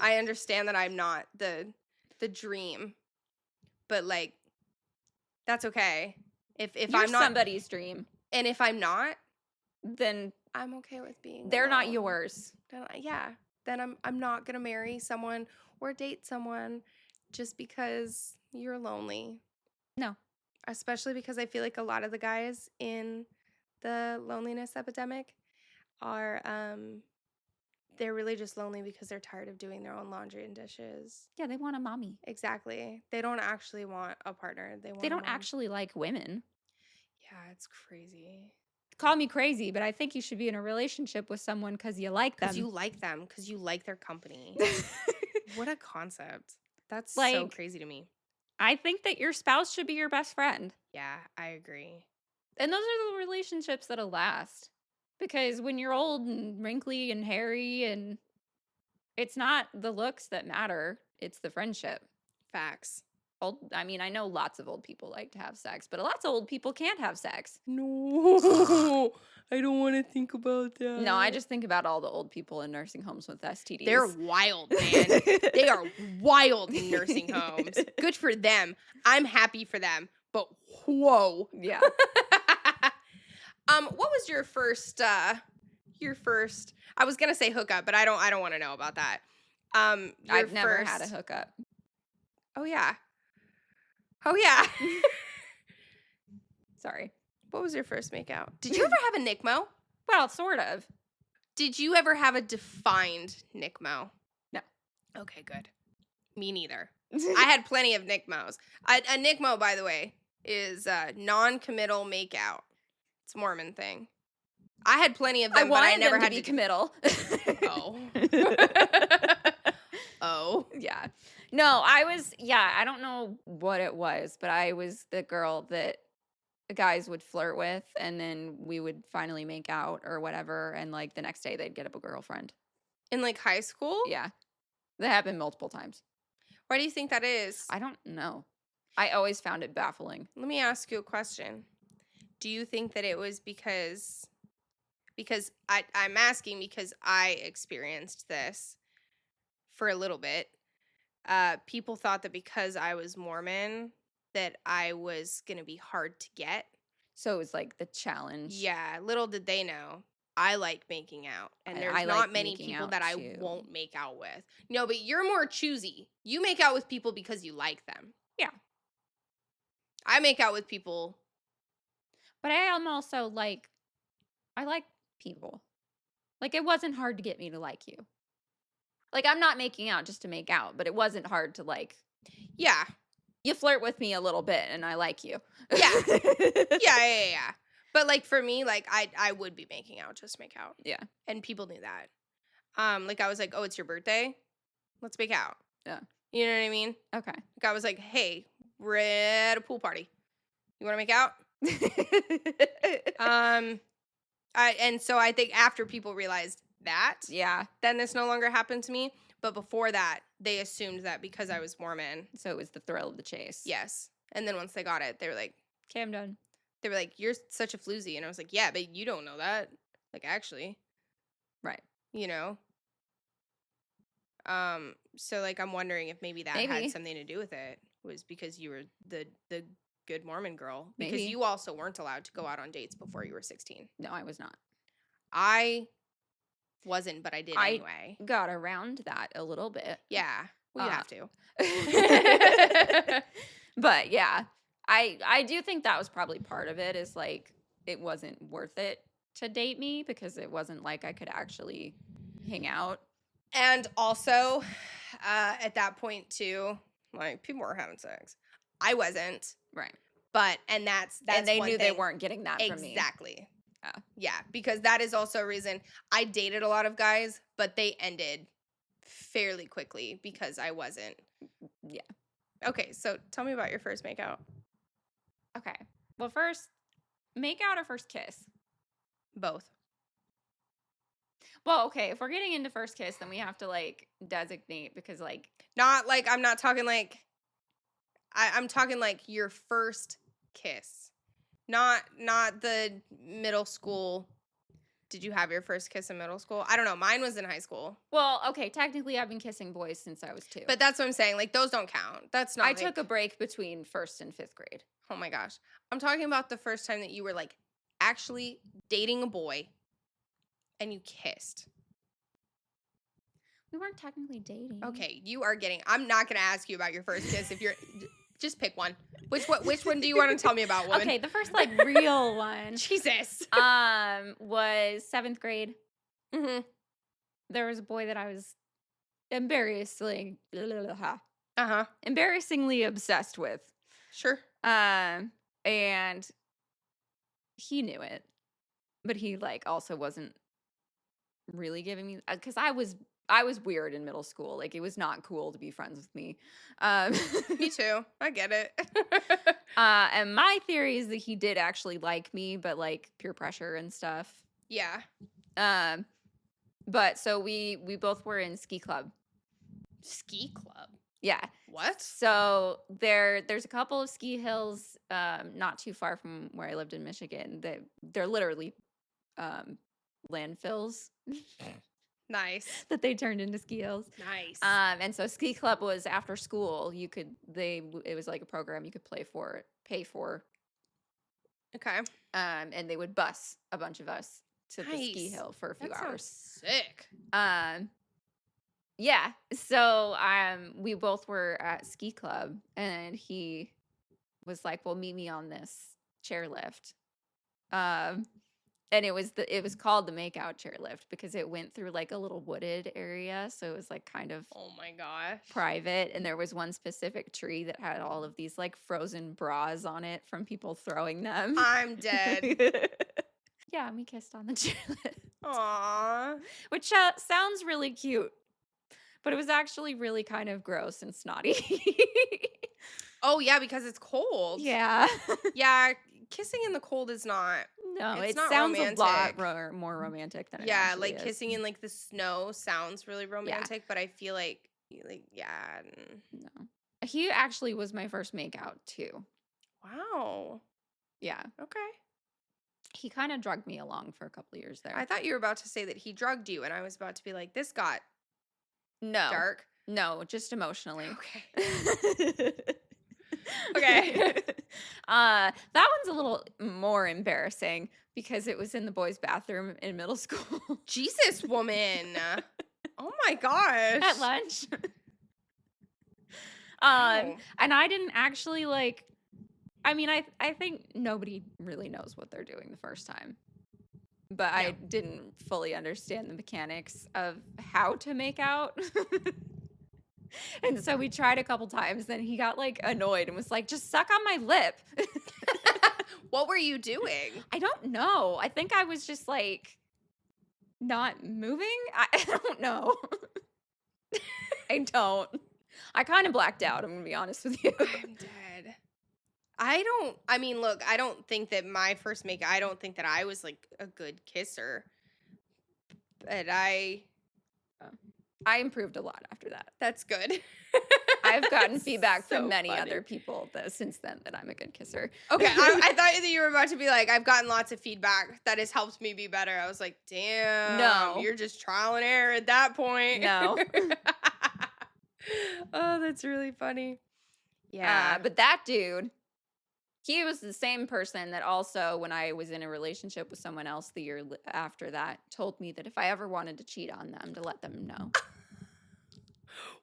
I understand that I'm not the dream, but like that's okay. If You're I'm not somebody's dream, and if I'm not, then I'm okay with being they're not alone. yours. Then I'm not gonna marry someone or date someone just because you're lonely. No. Especially because I feel like a lot of the guys in the loneliness epidemic are they're really just lonely because they're tired of doing their own laundry and dishes. Yeah, they want a mommy. Exactly. They don't actually want a partner. They don't actually like women. Yeah, it's crazy. Call me crazy, but I think you should be in a relationship with someone because you like them. Because you like them. Because you like their company. What a concept. That's like, so crazy to me. I think that your spouse should be your best friend. Yeah, I agree. And those are the relationships that'll last. Because when you're old and wrinkly and hairy, and it's not the looks that matter, it's the friendship. Facts. I mean, I know lots of old people like to have sex, but lots of old people can't have sex. No, I don't want to think about that. No, I just think about all the old people in nursing homes with STDs. They're wild, man. They are wild in nursing homes. Good for them. I'm happy for them. But whoa. Yeah. What was your first I was gonna say hookup, but I don't want to know about that. I've never had a hookup. Oh yeah. Sorry. What was your first makeout? Did you ever have a NICMO? Well, sort of. Did you ever have a defined NICMO? No. Okay, good. Me neither. I had plenty of NICMOs. A NICMO, by the way, is non-committal makeout. It's a Mormon thing. I had plenty of them, but I never had to be committal. Oh. Oh. Yeah. No, I don't know what it was, but I was the girl that guys would flirt with, and then we would finally make out or whatever, and like the next day they'd get up a girlfriend. In like high school? Yeah. That happened multiple times. Why do you think that is? I don't know. I always found it baffling. Let me ask you a question. Do you think that it was because I'm asking because I experienced this for a little bit. People thought that because I was Mormon that I was going to be hard to get. So it was like the challenge. Yeah, little did they know. I like making out, and there's I not like many making people out that I too. won't make out with. No, but you're more choosy. You make out with people because you like them. Yeah. I make out with people. But I am also like, I like people. Like, it wasn't hard to get me to like you. Like, I'm not making out just to make out, but it wasn't hard to like. Yeah. You flirt with me a little bit and I like you. Yeah. Yeah. But like for me, like I would be making out, just make out. Yeah. And people knew that. Like I was like, oh, it's your birthday? Let's make out. Yeah. You know what I mean? Okay. Like I was like, hey, we're at a pool party. You want to make out? And so I think after people realized that, yeah, then this no longer happened to me. But before that, they assumed that because I was Mormon. So it was the thrill of the chase. Yes. And then once they got it, they were like, okay, I'm done. They were like, you're such a floozy. And I was like, yeah, but you don't know that. Like, actually. Right. You know? So like I'm wondering if maybe that had something to do with it. Was because you were the good Mormon girl. Because Maybe. you also weren't allowed to go out on dates before you were 16. No, I was not. I wasn't, but I did anyway. Got around that a little bit. Yeah. Well, you have to. But yeah, I do think that was probably part of it, is like it wasn't worth it to date me because it wasn't like I could actually hang out. And also, at that point too, like people were having sex. I wasn't. Right. But and that's and they one knew thing. they weren't getting that from me. Exactly. Yeah. Yeah, because that is also a reason I dated a lot of guys, but they ended fairly quickly because I wasn't. Yeah. Okay, so tell me about your first makeout. Okay. Well, first, make out or first kiss? Both. Well, okay, if we're getting into first kiss, then we have to like designate, because like not like I'm not talking like I'm talking like your first kiss. Not the middle school. Did you have your first kiss in middle school? I don't know. Mine was in high school. Well, okay, technically I've been kissing boys since I was 2. But that's what I'm saying. Like those don't count. That's not. I took a break between 1st and 5th grade. Oh my gosh. I'm talking about the first time that you were like actually dating a boy and you kissed. We weren't technically dating. Okay, you are getting. I'm not going to ask you about your first kiss if you're. Just pick one. Which one do you want to tell me about, woman? Okay, the first like real one. Jesus. Was 7th grade. Mm-hmm. There was a boy that I was embarrassingly obsessed with. Sure. And he knew it, but he like also wasn't really giving me, because I was weird in middle school. Like, it was not cool to be friends with me. Me too. I get it. And my theory is that he did actually like me, but like peer pressure and stuff. Yeah. But so we both were in ski club. Ski club? Yeah. What? So there's a couple of ski hills not too far from where I lived in Michigan. They're literally landfills. Nice. That they turned into ski hills. Nice. And so ski club was after school. It was like a program you could pay for. Okay. And they would bus a bunch of us to the ski hill for a few hours. Sounds sick. Yeah. So we both were at ski club, and he was like, "Well, meet me on this chairlift." And it was called the makeout chairlift because it went through like a little wooded area, so it was like kind of, oh my gosh, private. And there was one specific tree that had all of these like frozen bras on it from people throwing them. I'm dead. Yeah, and we kissed on the chairlift. Aww. Which sounds really cute, but it was actually really kind of gross and snotty. Oh yeah, because it's cold. Yeah. Yeah, kissing in the cold is not. No, it sounds romantic. a lot more romantic than it actually like is. kissing in like the snow sounds really romantic, but I feel like Like, yeah. No. He actually was my first makeout too. Wow. Yeah. Okay. He kind of drugged me along for a couple of years there. I thought you were about to say that he drugged you, and I was about to be like, this got dark. No, just emotionally. Okay. Okay. That one's a little more embarrassing because it was in the boys' bathroom in middle school. Jesus, woman. Oh my gosh. At lunch. Wow. And I didn't actually like, I mean, I think nobody really knows what they're doing the first time. But I didn't fully understand the mechanics of how to make out. And so we tried a couple times, then he got like annoyed and was like, just suck on my lip. What were you doing? I don't know. I think I was just like not moving. I don't know. I don't. I kind of blacked out, I'm going to be honest with you. I'm dead. Look, I don't think that my first I don't think that I was like a good kisser. But I improved a lot after that. That's good. I've gotten feedback so from many funny. other people since then that I'm a good kisser. Okay, I thought that you were about to be like, I've gotten lots of feedback that has helped me be better. I was like, damn. No. You're just trial and error at that point. No. Oh, that's really funny. Yeah. But that dude, he was the same person that also, when I was in a relationship with someone else the year after that, told me that if I ever wanted to cheat on them, to let them know.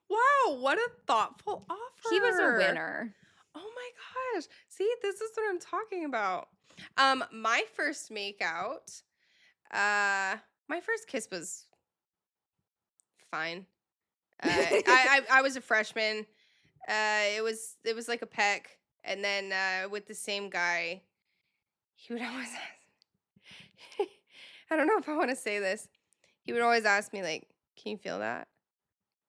Wow, what a thoughtful offer. He was a winner. Oh my gosh. See, this is what I'm talking about. My first makeout, my first kiss was fine. I was a freshman. It was like a peck, and then with the same guy, he would always ask. I don't know if I want to say this. He would always ask me like, "Can you feel that?"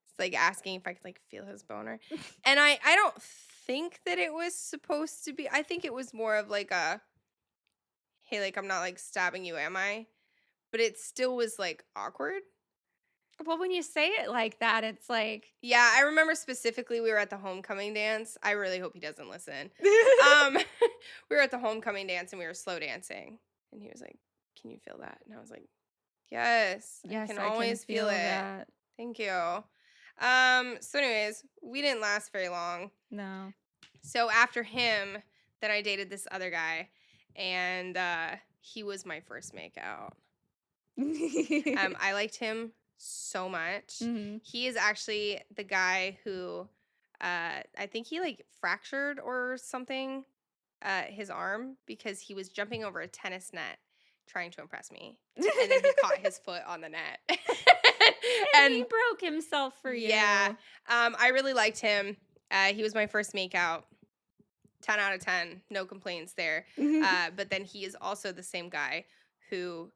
It's like asking if I could like feel his boner, and I don't think that it was supposed to be. I think it was more of like a, "Hey, like I'm not like stabbing you, am I?" But it still was like awkward. Well, when you say it like that, it's like... Yeah, I remember specifically we were at the homecoming dance. I really hope he doesn't listen. We were at the homecoming dance and we were slow dancing. And he was like, "Can you feel that?" And I was like, yes, I can always feel it. That. Thank you. So anyways, we didn't last very long. No. So after him, then I dated this other guy. And he was my first makeout. I liked him so much. Mm-hmm. He is actually the guy who I think he like fractured or something his arm because he was jumping over a tennis net trying to impress me. And then he caught his foot on the net. and he broke himself for you. Yeah. I really liked him. He was my first makeout. 10 out of 10. No complaints there. But then he is also the same guy who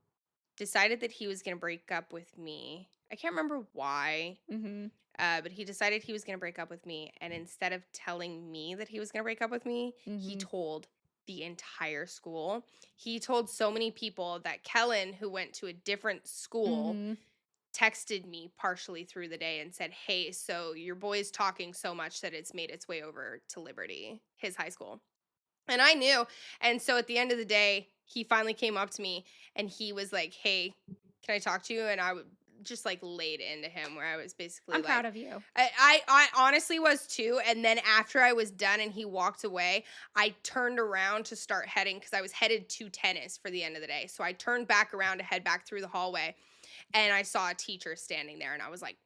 decided that he was going to break up with me. I can't remember why, but he decided he was going to break up with me. And instead of telling me that he was going to break up with me, he told the entire school. He told so many people that Kellen, who went to a different school, texted me partially through the day and said, "Hey, so your boy's talking so much that it's made its way over to Liberty, his high school." And I knew. And so at the end of the day, he finally came up to me and he was like, "Hey, can I talk to you?" And I would just like laid into him where I was basically I'm like, proud of you. I honestly was too. And then after I was done and he walked away, I turned around to start heading because I was headed to tennis for the end of the day. So I turned back around to head back through the hallway and I saw a teacher standing there and I was like,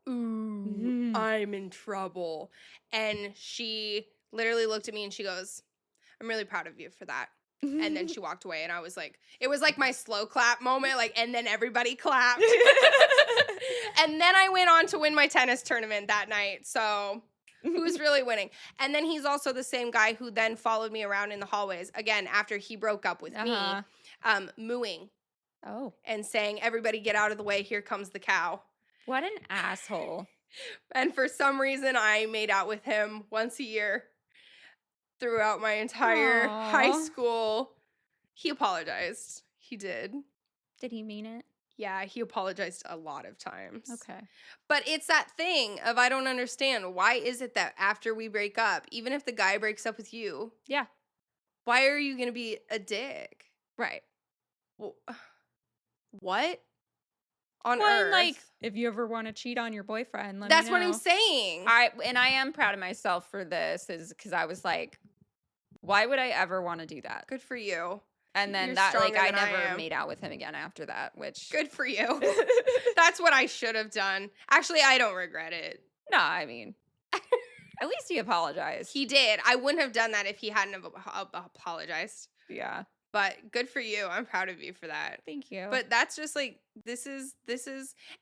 ooh, I'm in trouble. And she literally looked at me and she goes, "I'm really proud of you for that." And then she walked away and I was like, it was like my slow clap moment, like, and then everybody clapped. And then I went on to win my tennis tournament that night. So who's really winning? And then he's also the same guy who then followed me around in the hallways, again, after he broke up with me, mooing. Oh. And saying, "Everybody get out of the way, here comes the cow." What an asshole. And for some reason, I made out with him once a year throughout my entire high school. He apologized. He did. Did he mean it? Yeah, he apologized a lot of times. Okay. But it's that thing of I don't understand. Why is it that after we break up, even if the guy breaks up with you, Yeah. why are you going to be a dick? Right. Well, what on Well, and like, earth? if you ever want to cheat on your boyfriend, let That's me what I'm know. saying. I am proud of myself for this, is because I was like, why would I ever want to do that? Good for you. And then You're that, like, stronger I than I never am. made out with him again after that, which. Good for you. That's what I should have done. Actually, I don't regret it. No, I mean, at least he apologized. He did. I wouldn't have done that if he hadn't have apologized. Yeah. But good for you. I'm proud of you for that. Thank you. But that's just like this is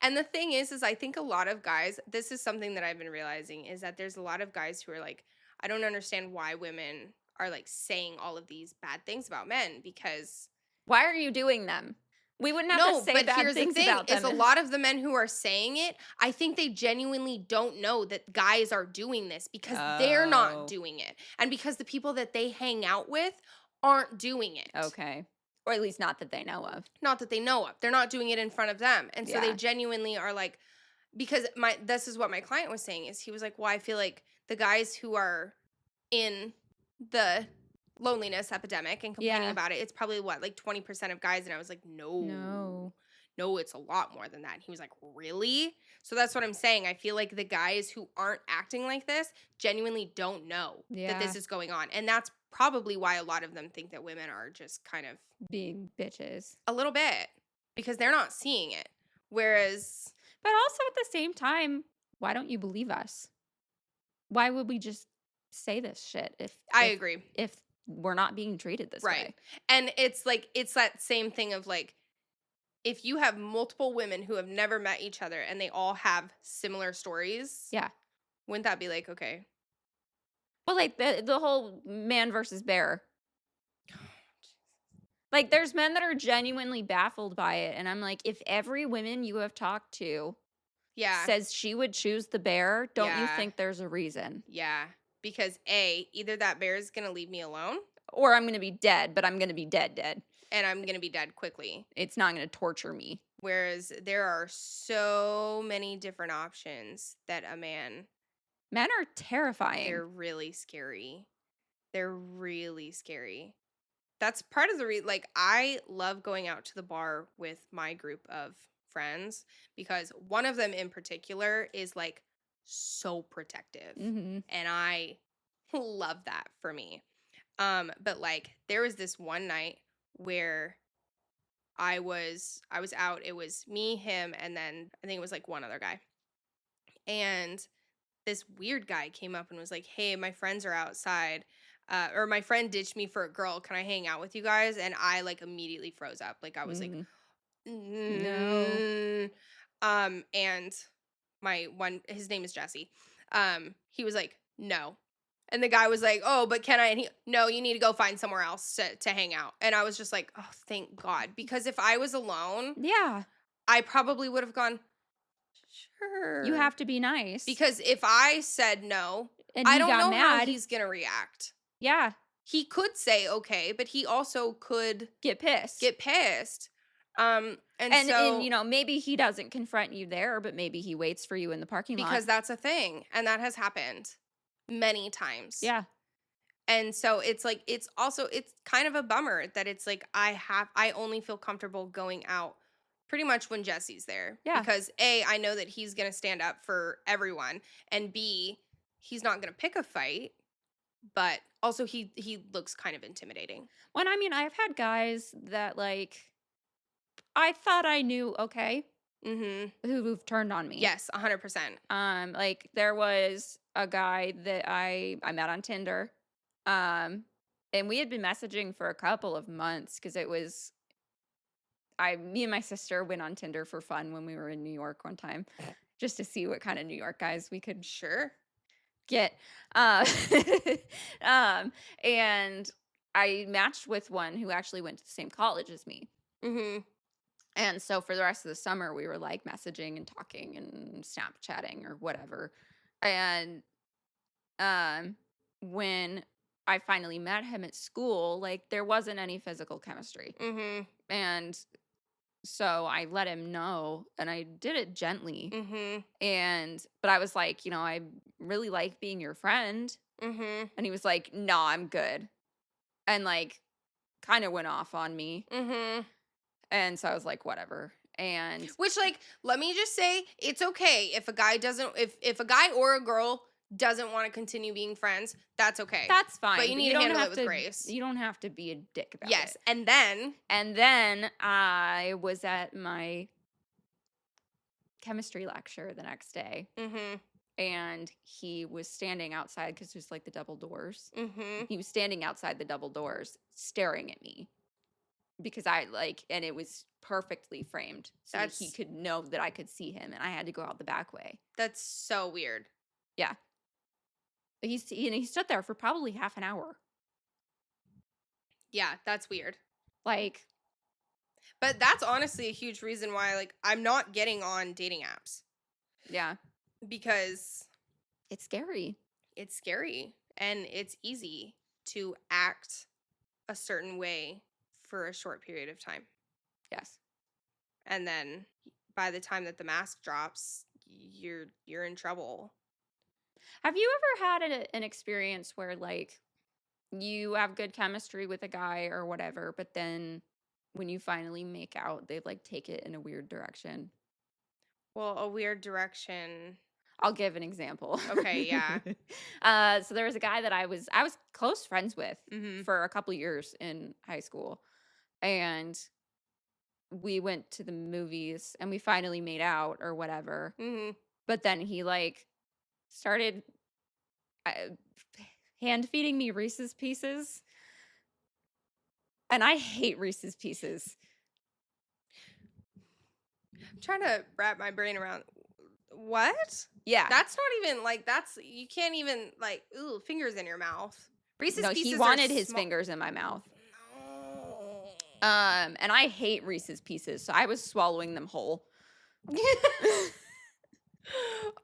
and the thing is I think a lot of guys, this is something that I've been realizing, is that there's a lot of guys who are like, I don't understand why women are like saying all of these bad things about men, because why are you doing them? We wouldn't have to say but bad here's the things thing, about them. is a lot of the men who are saying it, I think they genuinely don't know that guys are doing this because they're Oh. not doing it. And because the people that they hang out with aren't doing it. Okay. Or at least not that they know of. Not that they know of. They're not doing it in front of them. And so they Yeah. genuinely are like, because this is what my client was saying, is he was like, well, I feel like the guys who are in the loneliness epidemic and complaining Yeah. about it, it's probably what, like 20% of guys. And I was like, no, it's a lot more than that. And he was like, really? So that's what I'm saying. I feel like the guys who aren't acting like this genuinely don't know that this is going on. And that's probably why a lot of them think that women are just kind of being bitches. a little bit, because they're not seeing it. Whereas, but also at the same time, why don't you believe us? Why would we just say this shit if I agree. If we're not being treated this way? And it's like, it's that same thing of like, if you have multiple women who have never met each other and they all have similar stories, yeah, wouldn't that be like, okay? Well, like the whole man versus bear. Like, there's men that are genuinely baffled by it, and I'm like, if every woman you have talked to says she would choose the bear, don't you think there's a reason? Yeah, because either that bear is gonna leave me alone, or I'm gonna be dead, but I'm gonna be dead. And I'm gonna be dead quickly. It's not gonna torture me. Whereas there are so many different options that men are terrifying. They're really scary. They're really scary. That's part of the reason, like, I love going out to the bar with my group of friends, because one of them in particular is like so protective. And I love that for me. But like, there was this one night where I was out. It was me, him, and then I think it was like one other guy. And this weird guy came up and was like, hey, my friends are outside. Or my friend ditched me for a girl. Can I hang out with you guys? And I like immediately froze up. Like, I was like, no. And his name is Jesse. He was like, no. And the guy was like, oh, but can I? And no, you need to go find somewhere else to hang out. And I was just like, oh, thank God. Because if I was alone, I probably would have gone, sure. You have to be nice. Because if I said no, and I don't know mad, how he's going to react. Yeah. He could say okay, but he also could get pissed. And you know, maybe he doesn't confront you there, but maybe he waits for you in the parking lot. Because that's a thing. And that has happened many times. Yeah. And so it's like, it's kind of a bummer that it's like, I only feel comfortable going out pretty much when Jesse's there. Yeah. Because A, I know that he's going to stand up for everyone. And B, he's not going to pick a fight. But also he looks kind of intimidating. Well, I mean, I've had guys that like, I thought I knew, okay, who've turned on me. Yes, 100%. Like, there was a guy that I met on Tinder, and we had been messaging for a couple of months because it was, me and my sister went on Tinder for fun when we were in New York one time, just to see what kind of New York guys we could get. And I matched with one who actually went to the same college as me. And so for the rest of the summer, we were like messaging and talking and Snapchatting or whatever. And when I finally met him at school, like, there wasn't any physical chemistry. And So I let him know, and I did it gently. Mm-hmm. But I was like, I really like being your friend. Mm-hmm. And he was like, no, I'm good. And like, kind of went off on me. Mm-hmm. And so I was like, whatever. And Which, like, let me just say, it's okay if a guy doesn't, if a guy or a girl doesn't want to continue being friends, that's okay. that's fine. But you need to handle it with grace. You don't have to be a dick about Yes. it. And then I was at my chemistry lecture the next day. mm-hmm. And he was standing outside because there's like the double doors. Mm-hmm. He was standing outside the double doors staring at me because and it was perfectly framed so that he could know that I could see him, and I had to go out the back way. That's so weird. Yeah. He stood there for probably half an hour. Yeah, that's weird. Like, but that's honestly a huge reason why, like, I'm not getting on dating apps. Yeah. Because it's scary. It's scary, and it's easy to act a certain way for a short period of time. Yes. And then by the time that the mask drops, you're in trouble. Have you ever had an experience where, like, you have good chemistry with a guy or whatever, but then when you finally make out, they like take it in a weird direction? Well, a weird direction. I'll give an example. Okay, yeah. So there was a guy that I was close friends with Mm-hmm. for a couple years in high school, and we went to the movies and we finally made out or whatever. Mm-hmm. But then he like started hand feeding me Reese's Pieces, and I hate Reese's Pieces. I'm trying to wrap my brain around what? Yeah, that's not even like you can't even like fingers in your mouth. Reese's Pieces. He wanted his fingers in my mouth. No. And I hate Reese's Pieces, so I was swallowing them whole.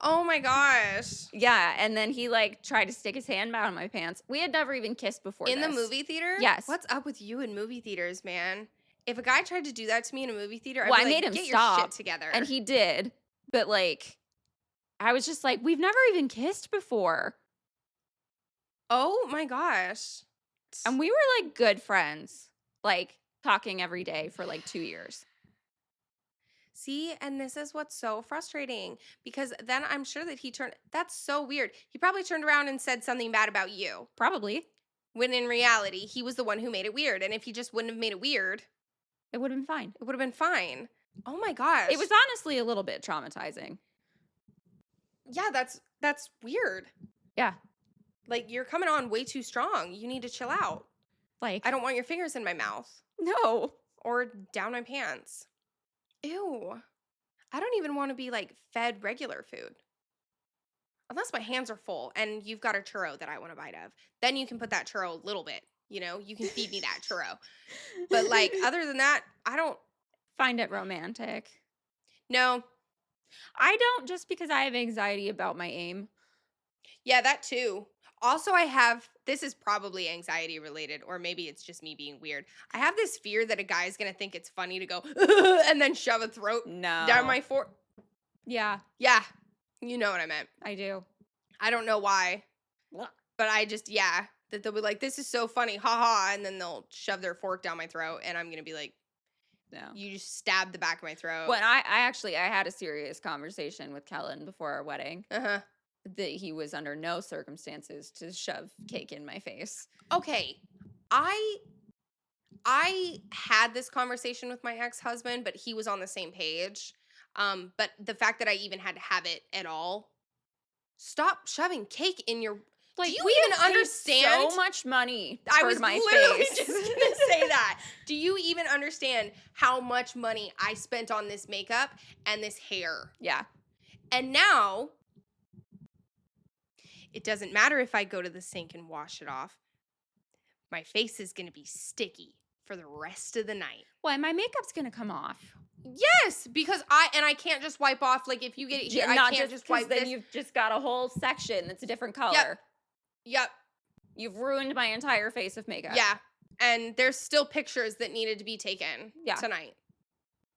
Oh my gosh. Yeah, and then he like tried to stick his hand down my pants. We had never even kissed before. In the movie theater? Yes. What's up with you in movie theaters, man? If a guy tried to do that to me in a movie theater, I'd well, be I like, made him get stop, your shit together. And he did. But like, I was just like, we've never even kissed before. Oh my gosh. And we were like good friends, like talking every day for like 2 years. See, and this is what's so frustrating, because then I'm sure that that's so weird. He probably turned around and said something bad about you. Probably. When in reality, he was the one who made it weird. And if he just wouldn't have made it weird, it would have been fine. It would have been fine. Oh my gosh. It was honestly a little bit traumatizing. Yeah, that's weird. Yeah. Like, you're coming on way too strong. You need to chill out. Like, I don't want your fingers in my mouth. No. Or down my pants. Ew. I don't even want to be like fed regular food. Unless my hands are full and you've got a churro that I want to bite of. Then you can put that churro a little bit. You know, you can feed me that churro. But like, other than that, I don't find it romantic. No. I don't, just because I have anxiety about my aim. Yeah, that too. Also, this is probably anxiety related, or maybe it's just me being weird. I have this fear that a guy's going to think it's funny to go, and then shove a throat down my Yeah. Yeah. You know what I meant. I do. I don't know why. But I just, that they'll be like, this is so funny, haha, and then they'll shove their fork down my throat, and I'm going to be like, no. You just stabbed the back of my throat. Well, I had a serious conversation with Kellen before our wedding. Uh-huh. That he was under no circumstances to shove cake in my face. Okay. I had this conversation with my ex-husband, but he was on the same page. But the fact that I even had to have it at all, stop shoving cake in your... Like, do you even understand so much money I was my literally face? just gonna say that. Do you even understand how much money I spent on this makeup and this hair? Yeah. And now... It doesn't matter if I go to the sink and wash it off. My face is going to be sticky for the rest of the night. Well, and my makeup's going to come off. Yes, because I can't just wipe off, like, if you get it here, I can't just wipe then this. You've just got a whole section that's a different color. Yep. You've ruined my entire face of makeup. Yeah. And there's still pictures that needed to be taken tonight.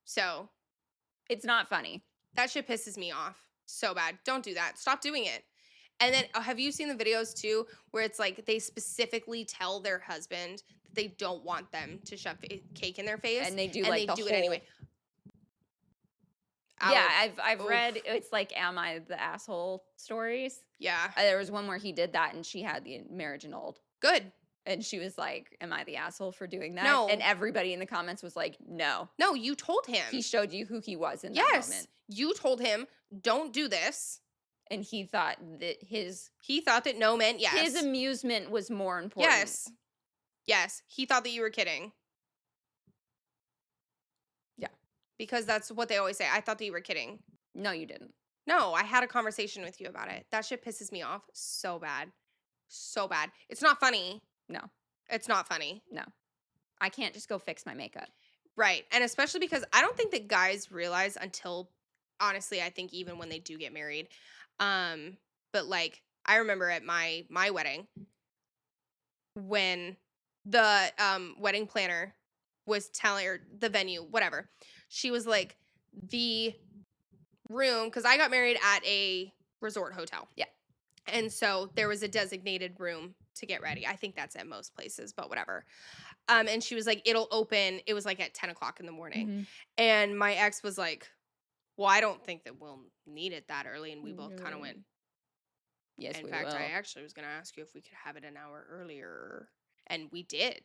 So It's not funny. that shit pisses me off so bad. Don't do that. Stop doing it. And then have you seen the videos too where it's like they specifically tell their husband that they don't want them to shove cake in their face And they do and like they the do whole it anyway. Yeah, I'll- I've oof. read it's like Am I the Asshole stories. Yeah. There was one where he did that and she had the marriage annulled. Good. And she was like, "Am I the asshole for doing that?" No. And everybody in the comments was like, "No." No, you told him. He showed you who he was in that Yes. moment. You told him, don't do this. And he thought that his He thought that no meant yes. his amusement was more important. Yes. Yes. He thought that you were kidding. Yeah. Because that's what they always say. I thought that you were kidding. No, you didn't. No, I had a conversation with you about it. That shit pisses me off so bad. So bad. It's not funny. No. It's not funny. No. I can't just go fix my makeup. Right. And especially because I don't think that guys realize until, honestly, I think even when they do get married. But like, I remember at my wedding when the wedding planner was telling her the venue, whatever. She was like, the room, because I got married at a resort hotel. Yeah. And so there was a designated room to get ready. I think that's at most places, but whatever. And she was like, it'll open. It was like at 10 o'clock in the morning. Mm-hmm. And my ex was like, well, I don't think that we'll need it that early. And we both kind of went, yes, in we fact, will. I actually was going to ask you if we could have it an hour earlier. And we did.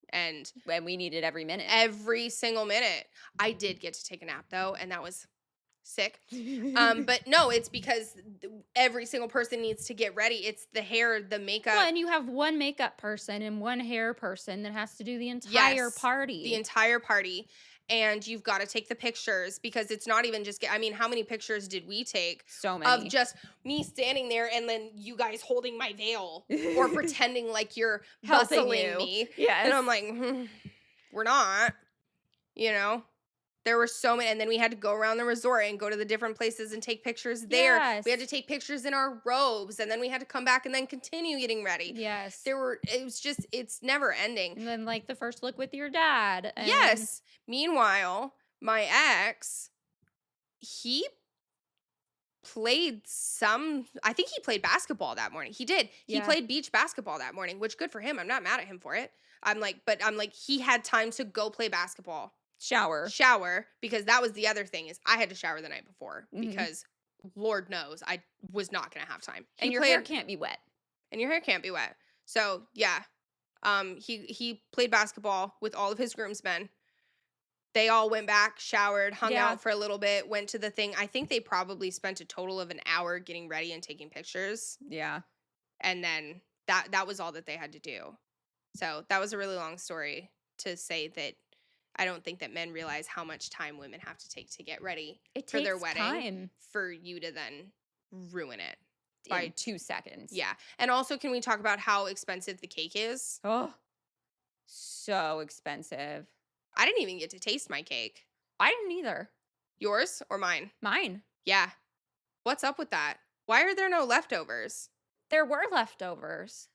And when we needed every minute. every single minute. I did get to take a nap though, and that was sick. But no, it's because every single person needs to get ready. It's the hair, the makeup. Well, and you have one makeup person and one hair person that has to do the entire Yes, party. The entire party. And you've got to take the pictures because it's not even just, I mean, how many pictures did we take? So many. Of just me standing there and then you guys holding my veil or pretending like you're Helping bustling you. me. Yes. And I'm like, we're not, you know? There were so many, and then we had to go around the resort and go to the different places and take pictures there. Yes. We had to take pictures in our robes, and then we had to come back and then continue getting ready. Yes. It's never ending. And then like the first look with your dad. And Yes. Meanwhile, my ex, he I think he played basketball that morning. He did. He Yeah. played beach basketball that morning, which good for him. I'm not mad at him for it. I'm like, he had time to go play basketball. Shower, because that was the other thing is I had to shower the night before because Lord knows I was not going to have time. And your hair can't be wet. And your hair can't be wet. So, yeah. He played basketball with all of his groomsmen. They all went back, showered, hung out for a little bit, went to the thing. I think they probably spent a total of an hour getting ready and taking pictures. Yeah. And then that was all that they had to do. So, that was a really long story to say that I don't think that men realize how much time women have to take to get ready for their wedding time. for you to then ruin it By 2 seconds. Yeah. And also, can we talk about how expensive the cake is? Oh, so expensive. I didn't even get to taste my cake. I didn't either. Yours or mine? Mine. Yeah. What's up with that? Why are there no leftovers? There were leftovers,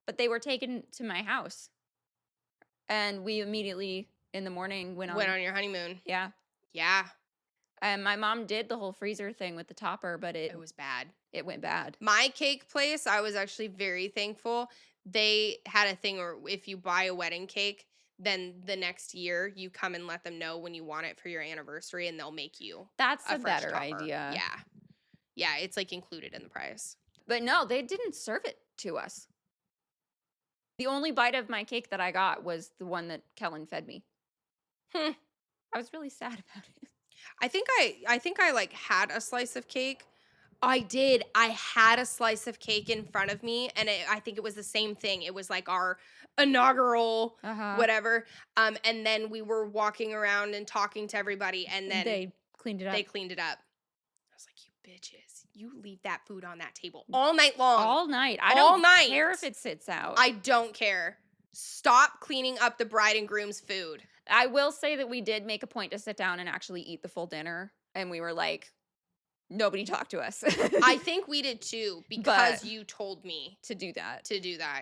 but they were taken to my house. And we immediately in the morning went on your honeymoon. Yeah. Yeah. And my mom did the whole freezer thing with the topper, but It was bad. It went bad. My cake place, I was actually very thankful. They had a thing where if you buy a wedding cake, then the next year you come and let them know when you want it for your anniversary and they'll make you That's a a fresh better topper. idea. Yeah. Yeah, it's like included in the price. But no, they didn't serve it to us. The only bite of my cake that I got was the one that Kellen fed me. I was really sad about it. I think I like had a slice of cake. I did. I had a slice of cake in front of me, and I think it was the same thing. It was like our inaugural whatever. And then we were walking around and talking to everybody, and then they cleaned it up. I was like, you bitches, you leave that food on that table all night long. All night. I don't care if it sits out. I don't care. Stop cleaning up the bride and groom's food. I will say that we did make a point to sit down and actually eat the full dinner, and we were like, nobody talked to us. I think we did too, because you told me to do that.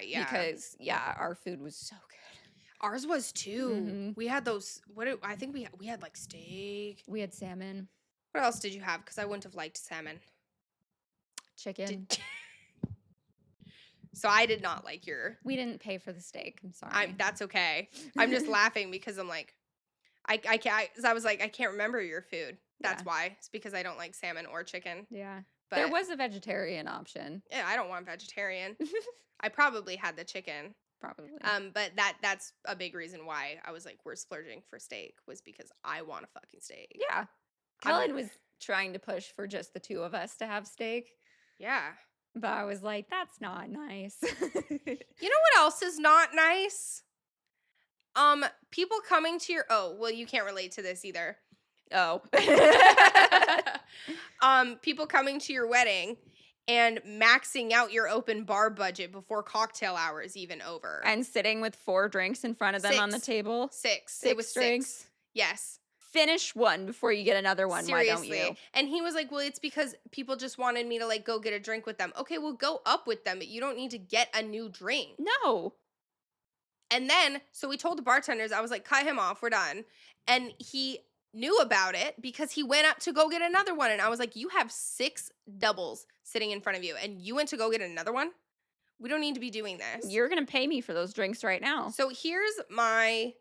Yeah. Because, our food was so good. Ours was too. Mhm. We had those. I think we had like steak. We had salmon, What else did you have? Because I wouldn't have liked salmon. chicken. So I did not like your. We didn't pay for the steak. I'm sorry. That's okay. I'm just laughing because I'm like, I can't. I was like, I can't remember your food. That's why. It's because I don't like salmon or chicken. Yeah. But There was a vegetarian option. Yeah, I don't want vegetarian. I probably had the chicken. Probably. But that's a big reason why I was like, we're splurging for steak, was because I want a fucking steak. Yeah. Kellen was trying to push for just the two of us to have steak. Yeah. But I was like, that's not nice. You know what else is not nice? People coming to your you can't relate to this either. Oh. People coming to your wedding and maxing out your open bar budget before cocktail hour is even over. And sitting with 4 drinks in front of them on the table. 6. 6 It was drinks. 6. Yes. Finish one before you get another one. Seriously. Why don't you? And he was like, well, it's because people just wanted me to like go get a drink with them. Okay, well, go up with them, but you don't need to get a new drink. No. And then, so we told the bartenders, I was like, cut him off, we're done. And he knew about it because he went up to go get another one. And I was like, you have 6 doubles sitting in front of you and you went to go get another one? We don't need to be doing this. You're going to pay me for those drinks right now. So here's my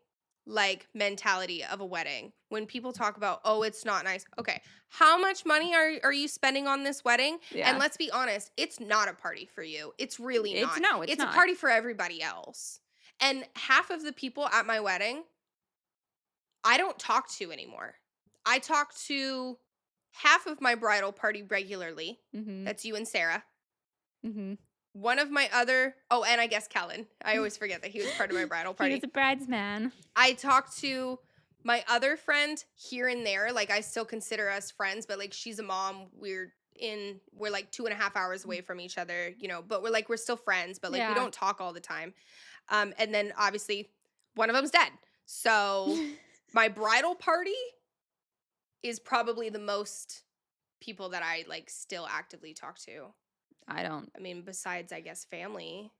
like mentality of a wedding. When people talk about, oh, it's not nice. Okay, how much money are you spending on this wedding? Yeah. And let's be honest, it's not a party for you. It's really not. It's not. A party for everybody else. And half of the people at my wedding, I don't talk to anymore. I talk to half of my bridal party regularly. Mm-hmm. That's you and Sarah. Mm-hmm. One of my other, and I guess Kellen. I always forget that he was part of my bridal party. He was a bridesman. I talk to my other friend here and there. Like, I still consider us friends, but like, she's a mom. We're like 2.5 hours away from each other, you know, but we're still friends, but like, we don't talk all the time. And then obviously one of them's dead. So my bridal party is probably the most people that I like still actively talk to. I mean, besides, I guess, family.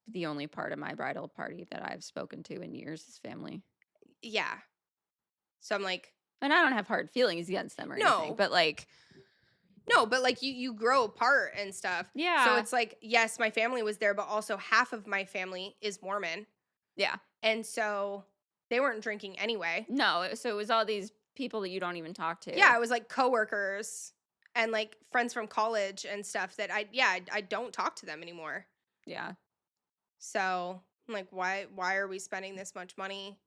The only part of my bridal party that I've spoken to in years is family. Yeah. So I'm like. And I don't have hard feelings against them or anything. But like. No, but like you grow apart and stuff. Yeah. So it's like, yes, my family was there, but also half of my family is Mormon. Yeah. And so they weren't drinking anyway. No. So it was all these people that you don't even talk to. Yeah. It was like coworkers and like friends from college and stuff that I don't talk to them anymore. Yeah. So I'm like, why are we spending this much money?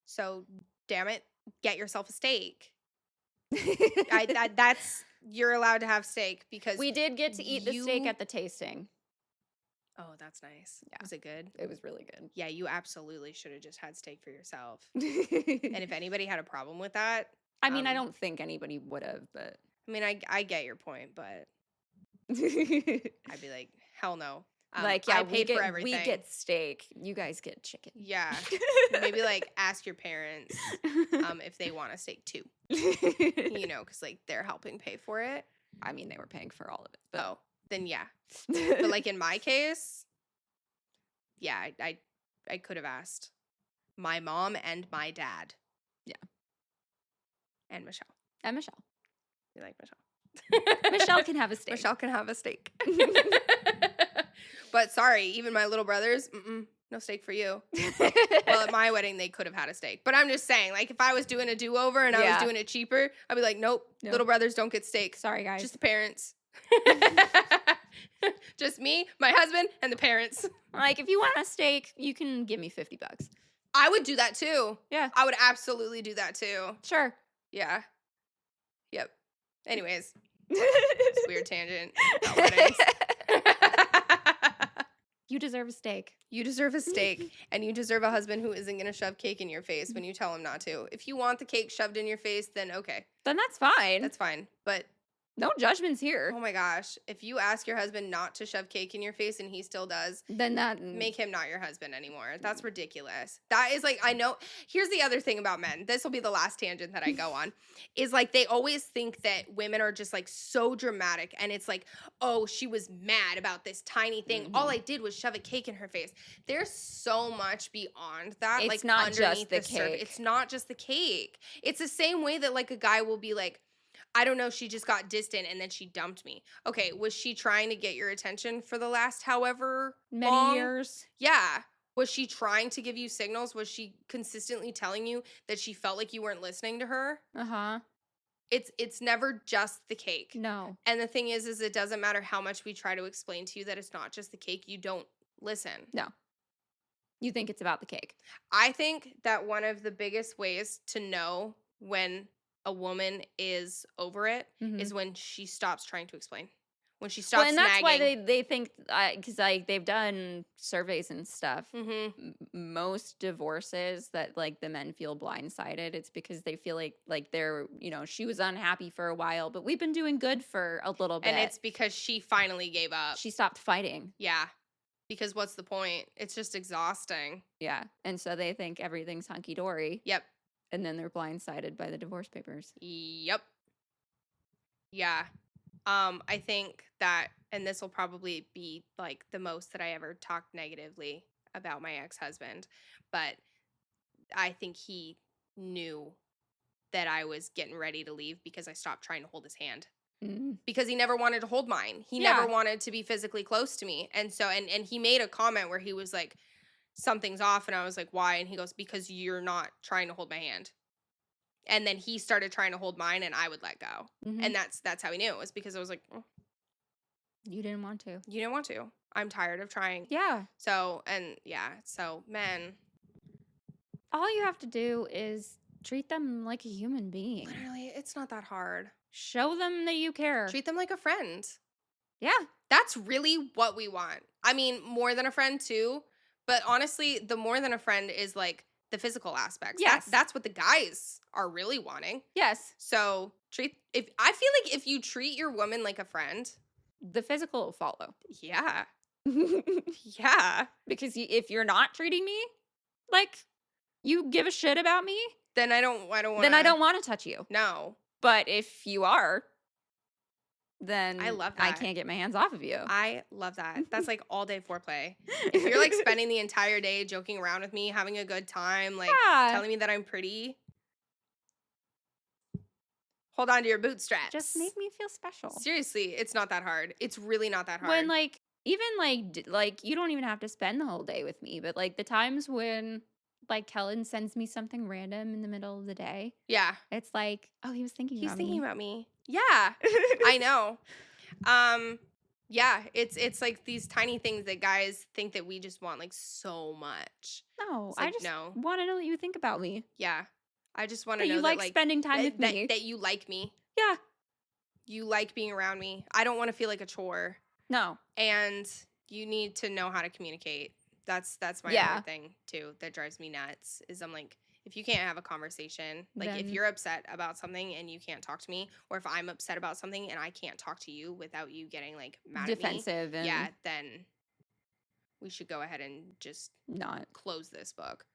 So damn it, get yourself a steak. You're allowed to have steak because we did get to eat the steak at the tasting. Oh, that's nice. Yeah. Was it good? It was really good. Yeah, you absolutely should have just had steak for yourself. And if anybody had a problem with that, I mean, I don't think anybody would have, but I mean, I get your point, but I'd be like, hell no. Like, yeah, I paid for everything. We get steak. You guys get chicken. Yeah. Maybe like ask your parents if they want a steak too. You know, because like they're helping pay for it. I mean, they were paying for all of it. But. Oh, then yeah. But like in my case, yeah, I could have asked my mom and my dad. Yeah. And Michelle. You like Michelle? Michelle can have a steak. Michelle can have a steak. But sorry, even my little brothers, no steak for you. Well, at my wedding, they could have had a steak. But I'm just saying, like, if I was doing a do-over and I was doing it cheaper, I'd be like, nope, little brothers don't get steak. Sorry, guys. Just the parents. Just me, my husband, and the parents. Like, if you want a steak, you can give me $50. I would do that, too. Yeah. I would absolutely do that, too. Sure. Yeah. Yep. Anyways. It's a weird tangent about weddings. You deserve a steak. You deserve a steak, and you deserve a husband who isn't going to shove cake in your face when you tell him not to. If you want the cake shoved in your face, then okay. Then that's fine. That's fine. But No judgments here. Oh my gosh. If you ask your husband not to shove cake in your face and he still does, Then that make him not your husband anymore. That's ridiculous. That is like, I know. Here's the other thing about men. This will be the last tangent that I go on. Is like they always think that women are just like so dramatic. And it's like, oh, she was mad about this tiny thing. All I did was shove a cake in her face. There's so much beyond that. It's like not underneath just the surface. cake. It's not just the cake. It's the same way that like a guy will be like, I don't know, she just got distant and then she dumped me. Okay, was she trying to get your attention for the last however many long? years. Yeah. Was she trying to give you signals? Was she consistently telling you that she felt like you weren't listening to her? Uh-huh. It's never just the cake. No. And the thing is it doesn't matter how much we try to explain to you that it's not just the cake, you don't listen. No. You think it's about the cake. I think that one of the biggest ways to know when a woman is over it is when she stops trying to explain. When she stops and that's nagging. why they think, because like they've done surveys and stuff. Most divorces that like the men feel blindsided, it's because they feel like they're, she was unhappy for a while, but we've been doing good for a little bit. And it's because she finally gave up. She stopped fighting. Yeah. Because what's the point? It's just exhausting. Yeah. And so they think everything's hunky-dory. Yep. And then they're blindsided by the divorce papers. Yep. Yeah. I think that, and this will probably be like the most that I ever talked negatively about my ex-husband, but I think he knew that I was getting ready to leave because I stopped trying to hold his hand. Because he never wanted to hold mine. He never wanted to be physically close to me. And so, and he made a comment where he was like, something's off. And I was like, why? And he goes, because you're not trying to hold my hand. And then he started trying to hold mine and I would let go. And that's how he knew. It was because I was like, oh, you didn't want to. You didn't want to. I'm tired of trying. Yeah. So, and yeah. So, men. All you have to do is treat them like a human being. Literally, it's not that hard. Show them that you care. Treat them like a friend. Yeah. That's really what we want. I mean, more than a friend too. But honestly, the more than a friend is like the physical aspects. Yes. That's what the guys are really wanting. Yes. So I feel like if you treat your woman like a friend, the physical will follow. Yeah. Yeah. Because if you're not treating me like you give a shit about me, then I don't want to touch you. No. But if you are, then I love that. I can't get my hands off of you. I love that. That's like all day foreplay. If you're like spending the entire day joking around with me, having a good time, like telling me that I'm pretty, hold on to your bootstraps. Just make me feel special. Seriously, it's not that hard. It's really not that hard. When like, even like you don't even have to spend the whole day with me, but like the times when like Kellen sends me something random in the middle of the day. Yeah. It's like, oh, he was thinking about me. He's thinking about me. Yeah. I know. Yeah, it's like these tiny things that guys think that we just want like so much. No, like, I just want to know that you think about me. Yeah. I just want to that know you like that spending time with me. That you like me. Yeah. You like being around me. I don't want to feel like a chore. No. And you need to know how to communicate. That's my other thing too that drives me nuts is I'm like, if you can't have a conversation, like if you're upset about something and you can't talk to me, or if I'm upset about something and I can't talk to you without you getting like mad defensive at me, and then we should go ahead and just not close this book.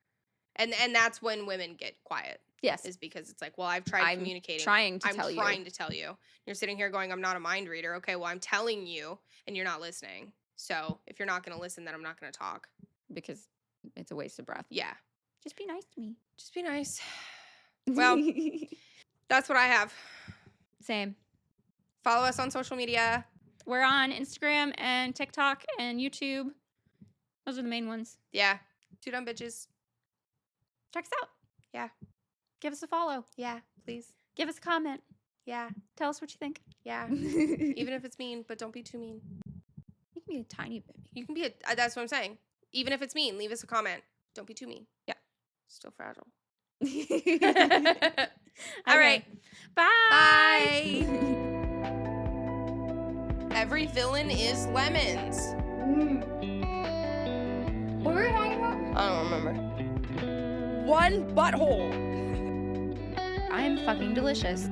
And that's when women get quiet. Yes. Is because it's like, well, I've tried communicating. I'm trying to tell you. You're sitting here going, I'm not a mind reader. Okay, well, I'm telling you and you're not listening. So if you're not going to listen, then I'm not going to talk. Because it's a waste of breath. Yeah. Just be nice to me. Just be nice. Well, that's what I have. Same. Follow us on social media. We're on Instagram and TikTok and YouTube. Those are the main ones. Yeah. Two dumb bitches. Check us out. Yeah. Give us a follow. Yeah, please. Give us a comment. Yeah. Tell us what you think. Yeah. Even if it's mean, but don't be too mean. You can be a tiny bit mean. You can be that's what I'm saying. Even if it's mean, leave us a comment. Don't be too mean. Yeah. Still fragile. All right. Bye. Bye. Every villain is lemons. What were we talking about? I don't remember. One butthole. I'm fucking delicious.